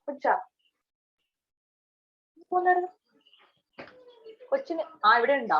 കൊച്ചാ പോന്നായിരുന്നു കൊച്ചിന് ഇവിടെ ഉണ്ടോ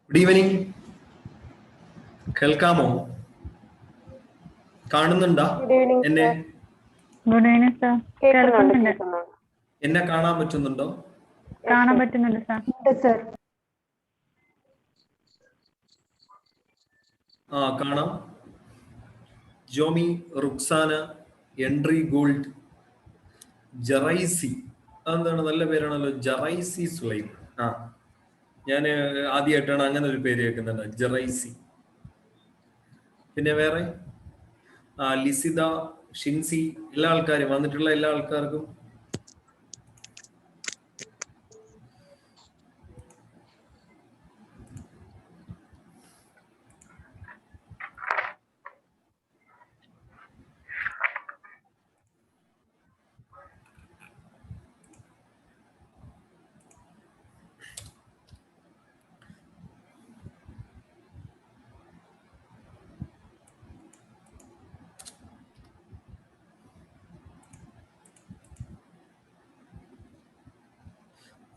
ഗുഡ് ഈവനിങ്. കേൾക്കാമോ? കാണുന്നുണ്ടോ എന്നെ? Good evening sir. കേൾക്കുന്നുണ്ട്. എന്നെ കാണാൻ പറ്റുന്നുണ്ടോ? കാണാൻ പറ്റുന്നുണ്ട് സർ. കാണാം. ജോമി, റുക്സാന, എൻട്രി ഗോൾഡ്, ജറൈസി, അതെന്താണ് നല്ല പേരാണല്ലോ, ജറൈസി സുലൈം. ഞാൻ ആദ്യമായിട്ടാണ് അങ്ങനെ ഒരു പേര് കേൾക്കുന്നുണ്ട്, ജറൈസി. പിന്നെ വേറെ ലിസിത, ഷിൻസി, എല്ലാ ആൾക്കാരും വന്നിട്ടുള്ള എല്ലാ ആൾക്കാർക്കും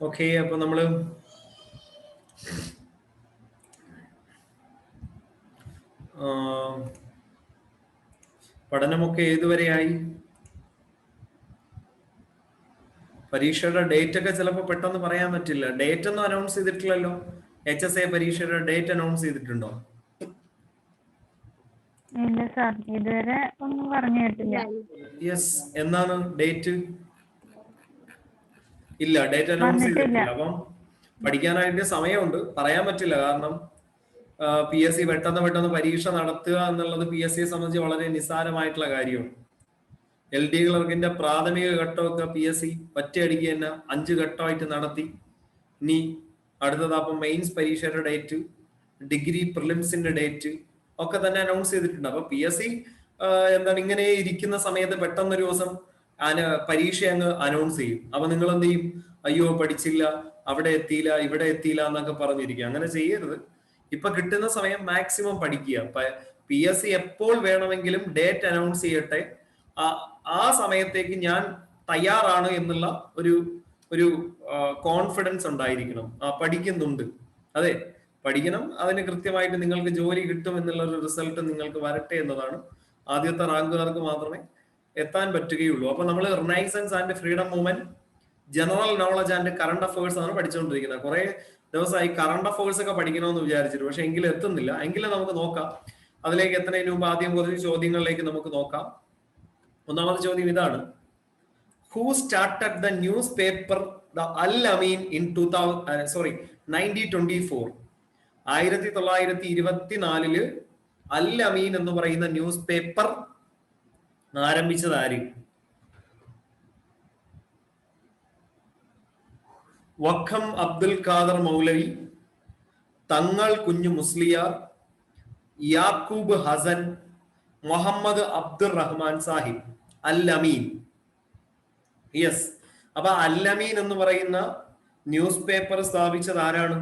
ഓക്കെ. അപ്പൊ നമ്മള് പഠനമൊക്കെ ഏതുവരെയായി? പരീക്ഷയുടെ ഡേറ്റ് ഒക്കെ ചിലപ്പോൾ പെട്ടെന്ന് പറയാൻ പറ്റില്ല. ഡേറ്റ് ഒന്നും അനൗൺസ് ചെയ്തിട്ടില്ലല്ലോ. HSA പരീക്ഷയുടെ ഡേറ്റ് അനൗൺസ് ചെയ്തിട്ടുണ്ടോ? ഇല്ല സർ, ഇതുവരെ ഒന്നും പറഞ്ഞു കേട്ടില്ല. യെസ്, എന്നാണ് ഡേറ്റ്? ഇല്ല, ഡേറ്റ് അനൗൺസ് ചെയ്തിട്ടില്ല. അപ്പം പഠിക്കാനായിട്ട് സമയമുണ്ട്, പറയാൻ പറ്റില്ല. കാരണം PSC പെട്ടെന്ന് പരീക്ഷ നടത്തുക എന്നുള്ളത് PSCയെ സംബന്ധിച്ച് വളരെ നിസ്സാരമായിട്ടുള്ള കാര്യമാണ്. LD ക്ലർക്കിന്റെ പ്രാഥമിക ഘട്ടമൊക്കെ PSC ഒറ്റയടിക്ക് തന്നെ 5 ഘട്ടമായിട്ട് നടത്തി. ഇനി അടുത്തത് അപ്പം മെയിൻസ് പരീക്ഷയുടെ ഡേറ്റ്, ഡിഗ്രി പ്രിലിംസിന്റെ ഡേറ്റ് ഒക്കെ തന്നെ അനൗൺസ് ചെയ്തിട്ടുണ്ട്. അപ്പൊ PSC എന്താണ് ഇങ്ങനെ ഇരിക്കുന്ന സമയത്ത് പെട്ടെന്നൊരു ദിവസം പരീക്ഷ അങ്ങ് അനൗൺസ് ചെയ്യും. അപ്പൊ നിങ്ങൾ എന്ത് ചെയ്യും? അയ്യോ പഠിച്ചില്ല, അവിടെ എത്തിയില്ല, ഇവിടെ എത്തിയില്ല എന്നൊക്കെ പറഞ്ഞിരിക്കുക. അങ്ങനെ ചെയ്യരുത്. ഇപ്പൊ കിട്ടുന്ന സമയം മാക്സിമം പഠിക്കുക. PSC എപ്പോൾ വേണമെങ്കിലും ഡേറ്റ് അനൗൺസ് ചെയ്യട്ടെ, ആ സമയത്തേക്ക് ഞാൻ തയ്യാറാണ് എന്നുള്ള ഒരു കോൺഫിഡൻസ് ഉണ്ടായിരിക്കണം. പഠിക്കുന്നുണ്ട്, അതെ പഠിക്കണം, അതിന് കൃത്യമായിട്ട് നിങ്ങൾക്ക് ജോലി കിട്ടും എന്നുള്ള ഒരു റിസൾട്ട് നിങ്ങൾക്ക് വരട്ടെ എന്നതാണ്. ആദ്യത്തെ റാങ്കുകാർക്ക് മാത്രമേ എത്താൻ പറ്റുകയുള്ളൂ. അപ്പൊ നമ്മൾ renaissance and freedom movement, general knowledge and current affairs ആണ് പഠിച്ചുകൊണ്ടിരിക്കുന്നത്. കുറെ ദിവസമായി കറണ്ട് അഫയേഴ്സ് ഒക്കെ പഠിക്കണമെന്ന് വിചാരിച്ചിട്ട്, പക്ഷെ എങ്കിലും എത്തുന്നില്ല. എങ്കിലും നമുക്ക് നോക്കാം. അതിലേക്ക് എത്തുന്നതിന് മുമ്പ് ആദ്യം കുറച്ച് ചോദ്യങ്ങളിലേക്ക് നമുക്ക് നോക്കാം. ഒന്നാമത്തെ ചോദ്യം ഇതാണ്: who started the newspaper the Al Ameen in 1924? 1924 Al Ameen എന്ന് പറയുന്ന ന്യൂസ് പേപ്പർ ആരംഭിച്ചത് ആര്? വഖം അബ്ദുൽ ഖാദർ മൗലവി, തങ്ങൾ കുഞ്ഞു മുസ്ലിയാർ, യാക്കൂബ് ഹസൻ, മുഹമ്മദ് അബ്ദുർ റഹ്മാൻ സാഹിബ്. അൽ അമീൻ. യെസ്. അപ്പൊ അൽ അമീൻ എന്ന് പറയുന്ന ന്യൂസ് പേപ്പർ സ്ഥാപിച്ചത് ആരാണ്?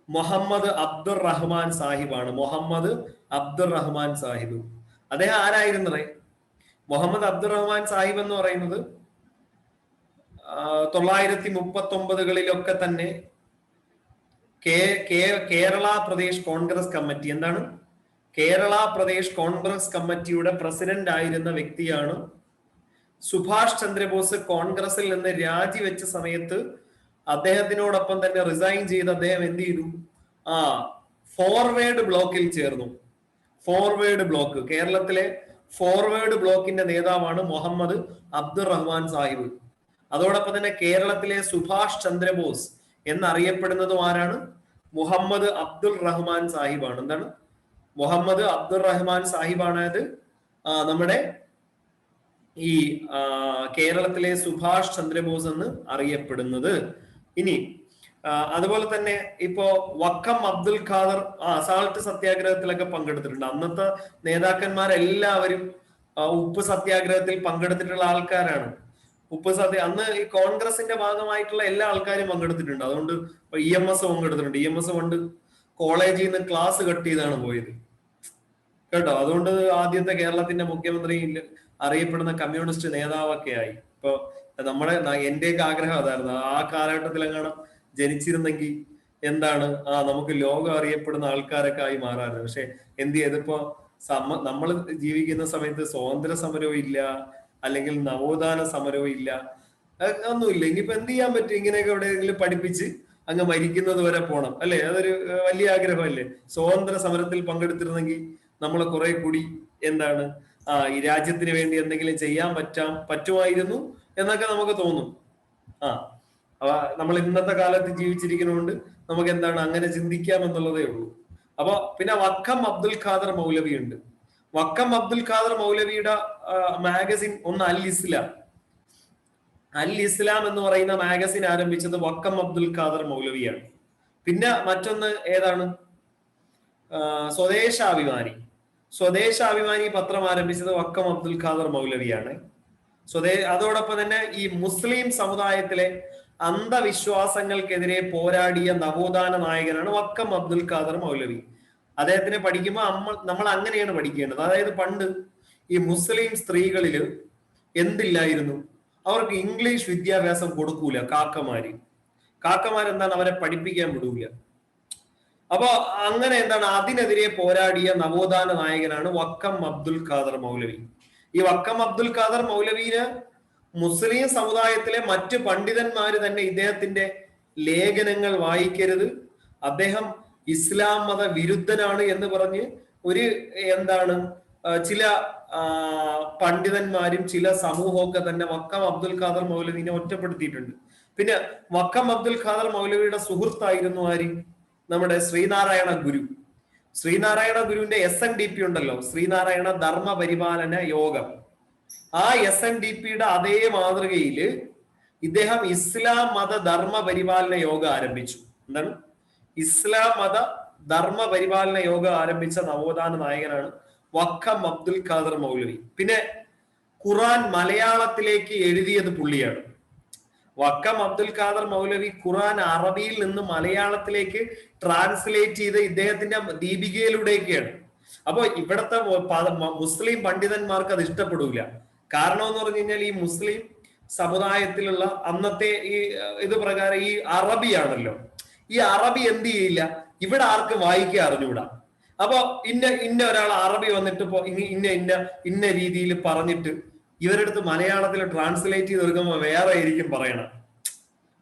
മുഹമ്മദ് അബ്ദുർ റഹ്മാൻ സാഹിബാണ്. മുഹമ്മദ് അബ്ദുർ റഹ്മാൻ സാഹിബ്. അദ്ദേഹം ആരായിരുന്നേ? മുഹമ്മദ് അബ്ദുർ റഹ്മാൻ സാഹിബ് എന്ന് പറയുന്നത് 939കളിലൊക്കെ തന്നെ കേരള പ്രദേശ് കോൺഗ്രസ് കമ്മിറ്റി, എന്താണ് കേരള പ്രദേശ് കോൺഗ്രസ് കമ്മിറ്റിയുടെ പ്രസിഡന്റ് ആയിരുന്ന വ്യക്തിയാണ്. സുഭാഷ് ചന്ദ്രബോസ് കോൺഗ്രസിൽ നിന്ന് രാജിവെച്ച സമയത്ത് അദ്ദേഹത്തിനോടൊപ്പം തന്നെ റിസൈൻ ചെയ്ത് അദ്ദേഹം എന്ത് ചെയ്തു? ഫോർവേഡ് ബ്ലോക്കിൽ ചേർന്നു. ഫോർവേഡ് ബ്ലോക്ക്, കേരളത്തിലെ ഫോർവേഡ് ബ്ലോക്കിന്റെ നേതാവാണ് മുഹമ്മദ് അബ്ദുർ റഹ്മാൻ സാഹിബ്. അതോടൊപ്പം തന്നെ കേരളത്തിലെ സുഭാഷ് ചന്ദ്രബോസ് എന്നറിയപ്പെടുന്നതും ആരാണ്? മുഹമ്മദ് അബ്ദുൾ റഹ്മാൻ സാഹിബാണ്. എന്താണ്? മുഹമ്മദ് അബ്ദുൾ റഹ്മാൻ സാഹിബാണ് അത് നമ്മുടെ ഈ കേരളത്തിലെ സുഭാഷ് ചന്ദ്രബോസ് എന്ന് അറിയപ്പെടുന്നത്. ഇനി അതുപോലെ തന്നെ ഇപ്പോ വക്കം അബ്ദുൽ ഖാദർ അസാൾട്ട് സത്യാഗ്രഹത്തിലൊക്കെ പങ്കെടുത്തിട്ടുണ്ട്. അന്നത്തെ നേതാക്കന്മാരെല്ലാവരും ഉപ്പ് സത്യാഗ്രഹത്തിൽ പങ്കെടുത്തിട്ടുള്ള ആൾക്കാരാണ്. അന്ന് ഈ കോൺഗ്രസിന്റെ ഭാഗമായിട്ടുള്ള എല്ലാ ആൾക്കാരും പങ്കെടുത്തിട്ടുണ്ട്. അതുകൊണ്ട് EMS പങ്കെടുത്തിട്ടുണ്ട്. EMS കൊണ്ട് കോളേജിൽ നിന്ന് ക്ലാസ് കട്ട് ചെയ്താണ് പോയത് കേട്ടോ. അതുകൊണ്ട് ആദ്യത്തെ കേരളത്തിന്റെ മുഖ്യമന്ത്രി അറിയപ്പെടുന്ന കമ്മ്യൂണിസ്റ്റ് നേതാവൊക്കെ ആയി. ഇപ്പൊ എന്റെയൊക്കെ ആഗ്രഹം അതായിരുന്നു, ആ കാലഘട്ടത്തിലെങ്ങാനും ജനിച്ചിരുന്നെങ്കിൽ എന്താണ് നമുക്ക് ലോകം അറിയപ്പെടുന്ന ആൾക്കാരൊക്കെ ആയി മാറാറ്. പക്ഷെ എന്ത് ചെയ്തിപ്പോ നമ്മൾ ജീവിക്കുന്ന സമയത്ത് സ്വാതന്ത്ര്യ സമരവും ഇല്ല, അല്ലെങ്കിൽ നവോത്ഥാന സമരവും ഇല്ല, ഒന്നുമില്ല. ഇനിയിപ്പോ എന്ത് ചെയ്യാൻ പറ്റും? ഇങ്ങനെയൊക്കെ എവിടെയെങ്കിലും പഠിപ്പിച്ച് അങ്ങ് മരിക്കുന്നത് വരെ പോണം അല്ലെ? അതൊരു വലിയ ആഗ്രഹമല്ലേ? സ്വാതന്ത്ര്യ സമരത്തിൽ പങ്കെടുത്തിരുന്നെങ്കിൽ നമ്മൾ കുറെ കൂടി എന്താണ് ഈ രാജ്യത്തിന് വേണ്ടി എന്തെങ്കിലും ചെയ്യാൻ പറ്റുമായിരുന്നു എന്നൊക്കെ നമുക്ക് തോന്നും. നമ്മൾ ഇന്നത്തെ കാലത്ത് ജീവിച്ചിരിക്കുന്നതുകൊണ്ട് നമുക്ക് എന്താണ് അങ്ങനെ ചിന്തിക്കാം എന്നുള്ളതേ ഉള്ളൂ. അപ്പൊ പിന്നെ വക്കം അബ്ദുൽ ഖാദർ മൗലവി ഉണ്ട്. വക്കം അബ്ദുൽ ഖാദർ മൗലവിയുടെ മാഗസിൻ ഒന്ന് അൽ ഇസ്ലാം. അൽ ഇസ്ലാം എന്ന് പറയുന്ന മാഗസിൻ ആരംഭിച്ചത് വക്കം അബ്ദുൽ ഖാദർ മൗലവിയാണ്. പിന്നെ മറ്റൊന്ന് ഏതാണ്? സ്വദേശാഭിമാനി. സ്വദേശാഭിമാനി പത്രം ആരംഭിച്ചത് വക്കം അബ്ദുൽ ഖാദർ മൗലവിയാണ്. അതോടൊപ്പം തന്നെ ഈ മുസ്ലിം സമുദായത്തിലെ അന്ധവിശ്വാസങ്ങൾക്കെതിരെ പോരാടിയ നവോത്ഥാന നായകനാണ് വക്കം അബ്ദുൽ ഖാദർ മൗലവി. അദ്ദേഹത്തിനെ പഠിക്കുമ്പോൾ നമ്മൾ അങ്ങനെയാണ് പഠിക്കേണ്ടത്. അതായത് പണ്ട് ഈ മുസ്ലിം സ്ത്രീകളിൽ എന്തില്ലായിരുന്നു? അവർക്ക് ഇംഗ്ലീഷ് വിദ്യാഭ്യാസം കൊടുക്കൂല. കാക്കമാരെന്താണ് അവരെ പഠിപ്പിക്കാൻ വിടൂല. അപ്പൊ അങ്ങനെ എന്താണ് അതിനെതിരെ പോരാടിയ നവോത്ഥാന നായകനാണ് വക്കം അബ്ദുൽ ഖാദർ മൗലവി. ഈ വക്കം അബ്ദുൽ ഖാദർ മൗലവിന് മുസ്ലിം സമുദായത്തിലെ മറ്റ് പണ്ഡിതന്മാര് തന്നെ ഇദ്ദേഹത്തിന്റെ ലേഖനങ്ങൾ വായിക്കരുത്, അദ്ദേഹം ഇസ്ലാം മത വിരുദ്ധനാണ് എന്ന് പറഞ്ഞ് ചില പണ്ഡിതന്മാരും ചില സമൂഹമൊക്കെ തന്നെ വക്കം അബ്ദുൽ ഖാദർ മൗലവിനെ ഒറ്റപ്പെടുത്തിയിട്ടുണ്ട്. പിന്നെ വക്കം അബ്ദുൽ ഖാദർ മൗലവിയുടെ സുഹൃത്തായിരുന്നു ആര്? നമ്മുടെ ശ്രീനാരായണ ഗുരു. ശ്രീനാരായണ ഗുരുവിന്റെ SNDP ഉണ്ടല്ലോ, ശ്രീനാരായണ ധർമ്മ പരിപാലന യോഗം. ആ SNDPയുടെ അതേ മാതൃകയില് ഇദ്ദേഹം ഇസ്ലാം മത ധർമ്മ പരിപാലന യോഗം ആരംഭിച്ചു. എന്താണ്? ഇസ്ലാം മത ധർമ്മ പരിപാലന യോഗം ആരംഭിച്ച നവോത്ഥാന നായകനാണ് വക്കം അബ്ദുൽ ഖാദർ മൗലവി. പിന്നെ ഖുർആൻ മലയാളത്തിലേക്ക് എഴുതിയത് പുള്ളിയാണ്. വക്കം അബ്ദുൽ ഖാദർ മൗലവി ഖുർആൻ അറബിയിൽ നിന്ന് മലയാളത്തിലേക്ക് ട്രാൻസ്ലേറ്റ് ചെയ്ത് ഇദ്ദേഹത്തിന്റെ ദീപികയിലൂടെയൊക്കെയാണ്. അപ്പൊ ഇവിടത്തെ മുസ്ലിം പണ്ഡിതന്മാർക്ക് അത് ഇഷ്ടപ്പെടൂല. കാരണം എന്ന് പറഞ്ഞു കഴിഞ്ഞാൽ ഈ മുസ്ലിം സമുദായത്തിലുള്ള അന്നത്തെ ഇത് പ്രകാരം ഈ അറബിയാണല്ലോ. ഈ അറബി എന്ത് ചെയ്യില്ല, ഇവിടെ ആർക്കും വായിക്കാൻ അറിഞ്ഞുകൂടാ. അപ്പൊ ഇന്ന ഒരാൾ അറബി വന്നിട്ട് ഇപ്പൊ ഇന്ന രീതിയിൽ പറഞ്ഞിട്ട് ഇവരുടെ അടുത്ത് മലയാളത്തിൽ ട്രാൻസ്ലേറ്റ് ചെയ്ത് കൊടുക്കുമ്പോൾ വേറെ ആയിരിക്കും പറയണം.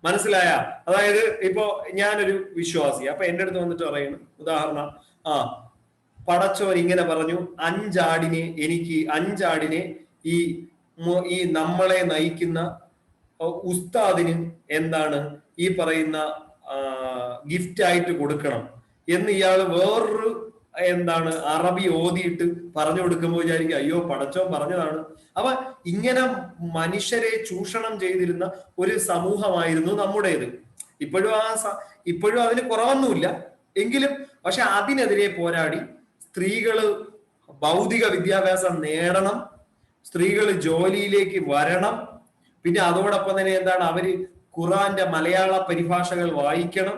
മനസ്സിലായ? അതായത് ഇപ്പോ ഞാനൊരു വിശ്വാസി, അപ്പൊ എന്റെ അടുത്ത് വന്നിട്ട് പറയണം, ഉദാഹരണം, പടച്ചോൻ ഇങ്ങനെ പറഞ്ഞു, എനിക്ക് അഞ്ചാടിനെ ഈ നമ്മളെ നയിക്കുന്ന ഉസ്താദിന് എന്താണ് ഈ പറയുന്ന ഗിഫ്റ്റ് ആയിട്ട് കൊടുക്കണം എന്ന് ഇയാള് വേറൊരു അറബി ഓതിയിട്ട് പറഞ്ഞു കൊടുക്കുമ്പോൾ വിചാരിക്കും അയ്യോ പടച്ചോൻ പറഞ്ഞതാണ്. അപ്പൊ ഇങ്ങനെ മനുഷ്യരെ ചൂഷണം ചെയ്തിരുന്ന ഒരു സമൂഹമായിരുന്നു നമ്മുടേത്. ഇപ്പോഴും അതിന് കുറവൊന്നുമില്ല എങ്കിലും, പക്ഷെ അതിനെതിരെ പോരാടി സ്ത്രീകള് ഭൗതിക വിദ്യാഭ്യാസം നേടണം, സ്ത്രീകൾ ജോലിയിലേക്ക് വരണം, പിന്നെ അതോടൊപ്പം തന്നെ അവര് ഖുർആന്റെ മലയാള പരിഭാഷകൾ വായിക്കണം,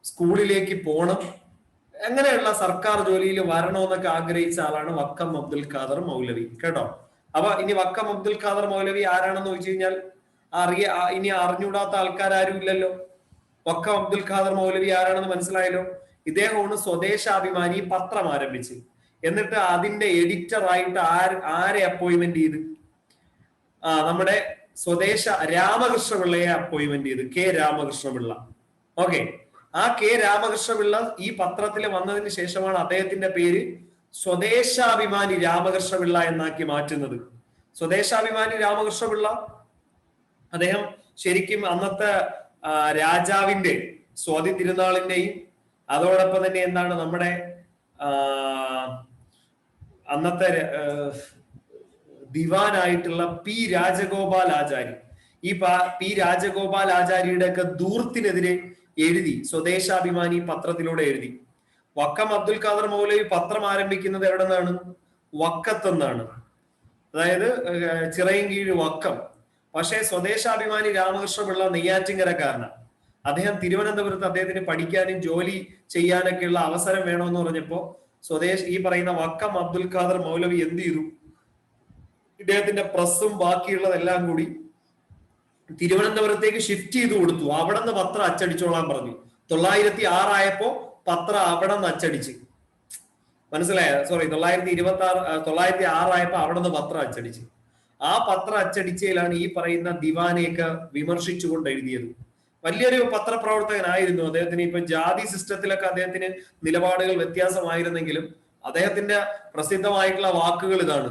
സ്കൂളിലേക്ക് പോകണം, അങ്ങനെയുള്ള സർക്കാർ ജോലിയിൽ വരണമെന്നൊക്കെ ആഗ്രഹിച്ച ആളാണ് വക്കം അബ്ദുൽ ഖാദർ മൗലവി. കേട്ടോ? അപ്പൊ ഇനി വക്കം അബ്ദുൽ ഖാദർ മൗലവി ആരാണെന്ന് ചോദിച്ചു കഴിഞ്ഞാൽ ഇനി അറിഞ്ഞൂടാത്ത ആൾക്കാരും ഇല്ലല്ലോ. വക്കം അബ്ദുൽ ഖാദർ മൗലവി ആരാണെന്ന് മനസ്സിലായല്ലോ. ഇദ്ദേഹമാണ് സ്വദേശാഭിമാനി പത്രം ആരംഭിച്ച്, എന്നിട്ട് അതിന്റെ എഡിറ്റർ ആയിട്ട് ആരെ അപ്പോയിന്റ്മെന്റ് ചെയ്ത്? നമ്മുടെ രാമകൃഷ്ണപിള്ളയെ അപ്പോയിന്റ്മെന്റ് ചെയ്ത്, കെ രാമകൃഷ്ണപിള്ള. ഓക്കെ, ആ കെ രാമകൃഷ്ണപിള്ള ഈ പത്രത്തിൽ വന്നതിന് ശേഷമാണ് അദ്ദേഹത്തിന്റെ പേര് സ്വദേശാഭിമാനി രാമകൃഷ്ണപിള്ള എന്നാക്കി മാറ്റുന്നത്. സ്വദേശാഭിമാനി രാമകൃഷ്ണപിള്ള അദ്ദേഹം ശരിക്കും അന്നത്തെ രാജാവിന്റെ സ്വാതി തിരുനാളിന്റെയും അതോടൊപ്പം തന്നെ നമ്മുടെ അന്നത്തെ ദിവാനായിട്ടുള്ള പി രാജഗോപാൽ ആചാരി, ഈ പി രാജഗോപാൽ ആചാര്യയുടെ ഒക്കെ ദൂർത്തിനെതിരെ എഴുതി, സ്വദേശാഭിമാനി പത്രത്തിലൂടെ എഴുതി. വക്കം അബ്ദുൽ ഖാദർ മൗലവി പത്രം ആരംഭിക്കുന്നത് എവിടെ നിന്നാണ്? വക്കത്തെന്നാണ്, അതായത് ചിറയൻകീഴ് വക്കം. പക്ഷേ സ്വദേശാഭിമാനി രാമകൃഷ്ണപിള്ള നെയ്യാറ്റിങ്കരക്കാരനാണ്. അദ്ദേഹം തിരുവനന്തപുരത്ത് അദ്ദേഹത്തിന് പഠിക്കാനും ജോലി ചെയ്യാനൊക്കെയുള്ള അവസരം വേണമെന്ന് പറഞ്ഞപ്പോ ഈ പറയുന്ന വക്കം അബ്ദുൽ ഖാദർ മൗലവി എന്ത് ചെയ്തു? ഇദ്ദേഹത്തിന്റെ പ്രസ്സും ബാക്കിയുള്ളതെല്ലാം കൂടി തിരുവനന്തപുരത്തേക്ക് ഷിഫ്റ്റ് ചെയ്ത് കൊടുത്തു. അവിടെ നിന്ന് പത്രം അച്ചടിച്ചോളാൻ പറഞ്ഞു. 906 ആയപ്പോ പത്രം അവിടെ നിന്ന് അച്ചടിച്ച്, മനസ്സിലായ? സോറി, 906 ആയപ്പോ അവിടെ നിന്ന് പത്രം അച്ചടിച്ച്. ആ പത്രം അച്ചടിച്ചതിലാണ് ഈ പറയുന്ന ദിവാനെയൊക്കെ വിമർശിച്ചുകൊണ്ട് എഴുതിയത്. വലിയൊരു പത്രപ്രവർത്തകനായിരുന്നു അദ്ദേഹത്തിന്. ഇപ്പൊ ജാതി സിസ്റ്റത്തിലൊക്കെ അദ്ദേഹത്തിന് നിലപാടുകൾ വ്യത്യാസമായിരുന്നെങ്കിലും അദ്ദേഹത്തിന്റെ പ്രസിദ്ധമായിട്ടുള്ള വാക്കുകൾ ഇതാണ്: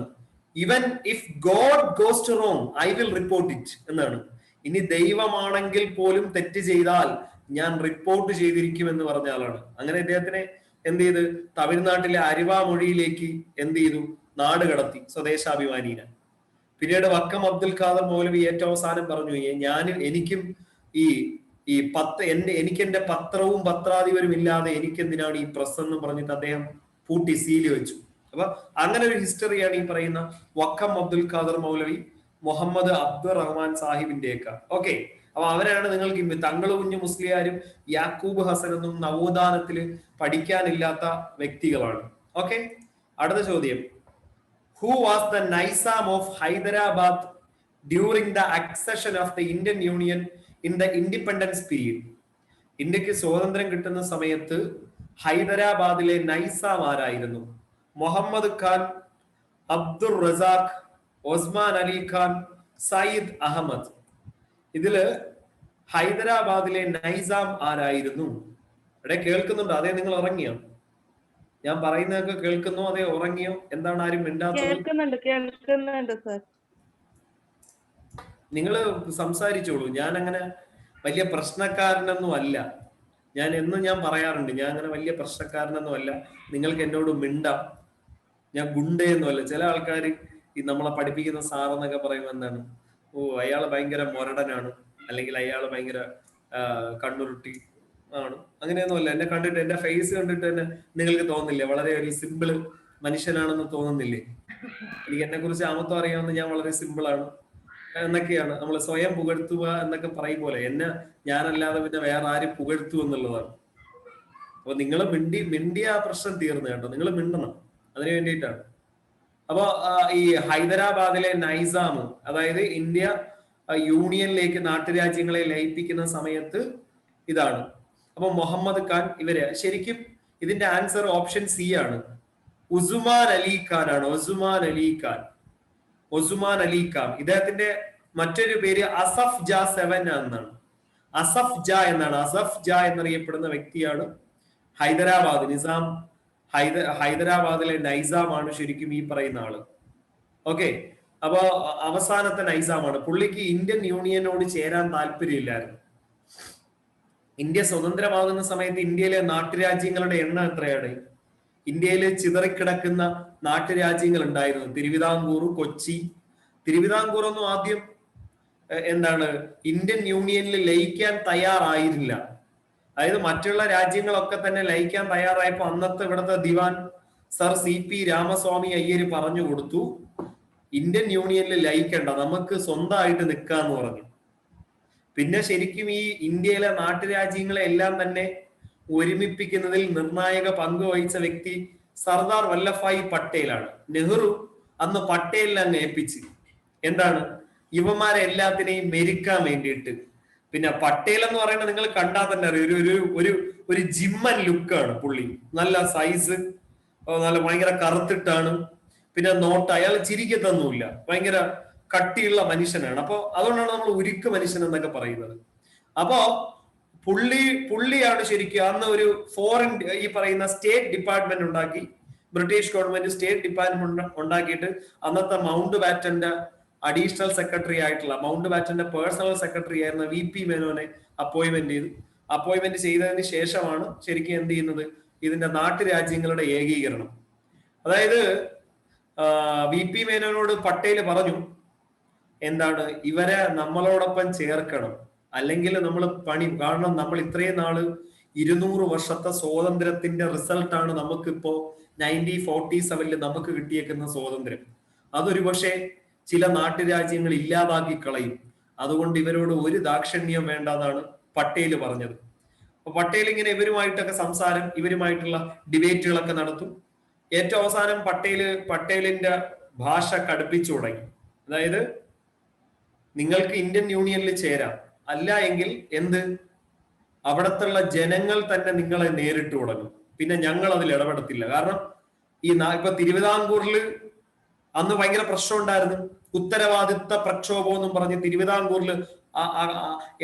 even if God goes to wrong I will report it എന്നാണ്. ഇനി ദൈവമാണെങ്കിൽ പോലും തെറ്റ് ചെയ്താൽ ഞാൻ റിപ്പോർട്ട് ചെയ്തിരിക്കും എന്ന് പറഞ്ഞ ആളാണ്. അങ്ങനെ അദ്ദേഹത്തിനെ എന്ത് ചെയ്ത് തമിഴ്നാട്ടിലെ അരുവാമൊഴിയിലേക്ക് എന്ത് ചെയ്തു? നാട് കടത്തി സ്വദേശാഭിമാനീന. പിന്നീട് വക്കം അബ്ദുൽ ഖാദർ മൗലവി ഏറ്റവും അവസാനം പറഞ്ഞു, എനിക്കും എനിക്ക് എന്റെ പത്രവും പത്രാധിപരും ഇല്ലാതെ എനിക്കെന്തിനാണ് ഈ പ്രസ് എന്ന് പറഞ്ഞിട്ട് അദ്ദേഹം പൂട്ടി സീല് വെച്ചു. അപ്പൊ അങ്ങനെ ഒരു ഹിസ്റ്ററിയാണ് ഈ പറയുന്ന വക്കം അബ്ദുൽ ഖാദർ മൗലവി, മുഹമ്മദ് അബ്ദുൾ റഹ്മാൻ സാഹിബിന്റെയൊക്കെ. ഓക്കെ, അപ്പൊ അവരാണ് നിങ്ങൾക്ക് തങ്ങൾ കുഞ്ഞു മുസ്ലിയാരും യാക്കൂബ് ഹസനൊന്നും നവോത്ഥാനത്തിൽ പഠിക്കാനില്ലാത്ത വ്യക്തികളാണ്. ഓക്കെ, അടുത്ത ചോദ്യം: Who was the Nizam of Hyderabad during the accession of the Indian Union in the independence period? ഇന്ത്യക്ക് സ്വാതന്ത്ര്യം കിട്ടുന്ന സമയത്ത് ഹൈദരാബാദിലെ നൈസാം ആരായിരുന്നു? മുഹമ്മദ് ഖാൻ, അബ്ദുൾ റസാഖ്, ഒസ്മാൻ അലി ഖാൻ, സയ്യിദ് അഹമ്മദ്. ഇതില് ഹൈദരാബാദിലെ നൈസാം ആരായിരുന്നു? ഇവിടെ കേൾക്കുന്നുണ്ടോ? അതേ നിങ്ങൾ ഉറങ്ങിയോ? ഞാൻ പറയുന്നതൊക്കെ കേൾക്കുന്നോ? അതേ ഉറങ്ങിയോ? എന്താണ് ആരും മിണ്ടാത്തത്? നിങ്ങള് സംസാരിച്ചോളൂ. ഞാൻ അങ്ങനെ വലിയ പ്രശ്നക്കാരനൊന്നും അല്ല. ഞാൻ പറയാറുണ്ട്, ഞാൻ അങ്ങനെ വലിയ പ്രശ്നക്കാരനൊന്നും അല്ല. നിങ്ങൾക്ക് എന്നോട് മിണ്ടാം. ഞാൻ ഗുണ്ടയൊന്നും അല്ല. ചില ആൾക്കാർ ഈ നമ്മളെ പഠിപ്പിക്കുന്ന സാറെന്നൊക്കെ പറയുമ്പോൾ എന്താണ്, ഓ അയാള് ഭയങ്കര മൊരടനാണ്, അല്ലെങ്കിൽ അയാള് ഭയങ്കര കണ്ണുരുട്ടി ആണ്. അങ്ങനെയൊന്നും അല്ല. എന്നെ കണ്ടിട്ട്, എന്റെ ഫേസ് കണ്ടിട്ട് തന്നെ നിങ്ങൾക്ക് തോന്നില്ലേ വളരെ ഒരു സിമ്പിൾ മനുഷ്യനാണെന്ന് തോന്നുന്നില്ലേ? എനിക്ക് എന്നെ കുറിച്ച് ആമത്തം അറിയാവുന്ന ഞാൻ വളരെ സിമ്പിൾ ആണ് എന്നൊക്കെയാണ് നമ്മൾ സ്വയം പുകഴ്ത്തുക എന്നൊക്കെ പറയും പോലെ. ഞാനല്ലാതെ പിന്നെ വേറെ ആരും പുകഴ്ത്തു എന്നുള്ളതാണ്. അപ്പൊ നിങ്ങൾ മിണ്ടിയ ആ പ്രശ്നം തീർന്നു കേട്ടോ. നിങ്ങൾ മിണ്ടണം, അതിനു വേണ്ടിയിട്ടാണ്. അപ്പൊ ഈ ഹൈദരാബാദിലെ നൈസാം, അതായത് ഇന്ത്യ യൂണിയനിലേക്ക് നാട്ടുരാജ്യങ്ങളെ ലയിപ്പിക്കുന്ന സമയത്ത് ഇതാണ്. അപ്പൊ മുഹമ്മദ് ഖാൻ, ഇവര് ശരിക്കും ഇതിന്റെ ആൻസർ ഓപ്ഷൻ സി ആണ്. ഉസ്മാൻ അലി ഖാൻ ആണ്. ഒസുമാൻ അലി ഖാൻ. ഇദ്ദേഹത്തിന്റെ മറ്റൊരു പേര് അസഫ് ജാ 7 എന്നാണ്. അസഫ് ജാ എന്നറിയപ്പെടുന്ന വ്യക്തിയാണ് ഹൈദരാബാദ് നിസാം. ഹൈദരാബാദിലെ നൈസാം ആണ് ശരിക്കും ഈ പറയുന്ന ആള്. ഓക്കെ, അപ്പൊ അവസാനത്തെ നൈസാമാണ്. പുള്ളിക്ക് ഇന്ത്യൻ യൂണിയനോട് ചേരാൻ താല്പര്യമില്ലായിരുന്നു. ഇന്ത്യ സ്വതന്ത്രമാകുന്ന സമയത്ത് ഇന്ത്യയിലെ നാട്ടുരാജ്യങ്ങളുടെ എണ്ണം എത്രയാണ്? ഇന്ത്യയിൽ ചിതറിക്കിടക്കുന്ന നാട്ടുരാജ്യങ്ങൾ ഉണ്ടായിരുന്നു. തിരുവിതാംകൂർ, കൊച്ചി. തിരുവിതാംകൂർ ഒന്നും ആദ്യം ഇന്ത്യൻ യൂണിയനിൽ ലയിക്കാൻ തയ്യാറായിരുന്നില്ല. അതായത് മറ്റുള്ള രാജ്യങ്ങളൊക്കെ തന്നെ ലയിക്കാൻ തയ്യാറായപ്പോ അന്നത്തെ ഇവിടുത്തെ ദിവാൻ സർ CP രാമസ്വാമി അയ്യര് പറഞ്ഞു കൊടുത്തു, ഇന്ത്യൻ യൂണിയനിൽ ലയിക്കണ്ട, നമുക്ക് സ്വന്തമായിട്ട് നിൽക്കാന്ന് പറഞ്ഞു. പിന്നെ ശരിക്കും ഈ ഇന്ത്യയിലെ നാട്ടുരാജ്യങ്ങളെ എല്ലാം തന്നെ ഒരുമിപ്പിക്കുന്നതിൽ നിർണായക പങ്ക് വഹിച്ച വ്യക്തി സർദാർ വല്ലഭായ് പട്ടേലാണ്. നെഹ്റു അന്ന് പട്ടേലിനെ അങ്ങ് ഏൽപ്പിച്ച് ഇവന്മാരെ എല്ലാത്തിനെയും മെരുക്കാൻ വേണ്ടിയിട്ട്. പിന്നെ പട്ടേൽ എന്ന് പറയുന്നത് നിങ്ങൾ കണ്ടാൽ തന്നെ അറിയാം, ഒരു ജിമ്മൻ ലുക്കാണ് പുള്ളി. നല്ല സൈസ്, നല്ല ഭയങ്കര കറുത്തിട്ടാണ്. പിന്നെ നോട്ട്, അയാൾ ചിരിക്കത്തൊന്നുമില്ല, ഭയങ്കര കട്ടിയുള്ള മനുഷ്യനാണ്. അപ്പൊ അതുകൊണ്ടാണ് നമ്മൾ ഉരുക്ക് മനുഷ്യൻ എന്നൊക്കെ പറയുന്നത്. അപ്പോ പുള്ളിയാണ് ശരിക്കും അന്ന് ഒരു ഫോറിൻ ഈ പറയുന്ന സ്റ്റേറ്റ് ഡിപ്പാർട്ട്മെന്റ് ഉണ്ടാക്കി. ബ്രിട്ടീഷ് ഗവൺമെന്റ് സ്റ്റേറ്റ് ഡിപ്പാർട്ട്മെന്റ് ഉണ്ടാക്കിയിട്ട് അന്നത്തെ മൗണ്ട് ബാറ്റന്റെ അഡീഷണൽ സെക്രട്ടറി ആയിട്ടുള്ള, മൗണ്ട് ബാറ്റന്റെ പേഴ്സണൽ സെക്രട്ടറി ആയിരുന്ന VP മേനോനെ അപ്പോയിന്റ്മെന്റ് ചെയ്തതിന് ശേഷമാണ് ശരിക്കും എന്ത് ചെയ്യുന്നത്, ഇതിന്റെ നാട്ടുരാജ്യങ്ങളുടെ ഏകീകരണം. അതായത് VP മേനോനോട് പട്ടേൽ പറഞ്ഞു ഇവരെ നമ്മളോടൊപ്പം ചേർക്കണം, അല്ലെങ്കിൽ നമ്മൾ കാരണം നമ്മൾ ഇത്രയും നാള് 200 വർഷത്തെ സ്വാതന്ത്ര്യത്തിന്റെ റിസൾട്ടാണ് നമുക്കിപ്പോ 1947 നമുക്ക് കിട്ടിയേക്കുന്ന സ്വാതന്ത്ര്യം. അതൊരു പക്ഷേ ചില നാട്ടുരാജ്യങ്ങൾ ഇല്ലാതാക്കി കളയും. അതുകൊണ്ട് ഇവരോട് ഒരു ദാക്ഷിണ്യം വേണ്ടെന്നാണ് പട്ടേൽ പറഞ്ഞത്. അപ്പൊ പട്ടേൽ ഇങ്ങനെ ഇവരുമായിട്ടൊക്കെ ഇവരുമായിട്ടുള്ള ഡിബേറ്റുകളൊക്കെ നടത്തും. ഏറ്റവും അവസാനം പട്ടേലിന്റെ ഭാഷ കടുപ്പിച്ചു തുടങ്ങി. അതായത് നിങ്ങൾക്ക് ഇന്ത്യൻ യൂണിയനിൽ ചേരാം, അല്ല എങ്കിൽ അവിടത്തുള്ള ജനങ്ങൾ തന്നെ നിങ്ങളെ നേരിട്ട് തുടങ്ങും. പിന്നെ ഞങ്ങൾ അതിൽ ഇടപെടത്തില്ല. കാരണം ഇപ്പൊ തിരുവിതാംകൂറിൽ അന്ന് ഭയങ്കര പ്രശ്നം ഉണ്ടായിരുന്നു. ഉത്തരവാദിത്ത പ്രക്ഷോഭം എന്നും പറഞ്ഞ് തിരുവിതാംകൂറിൽ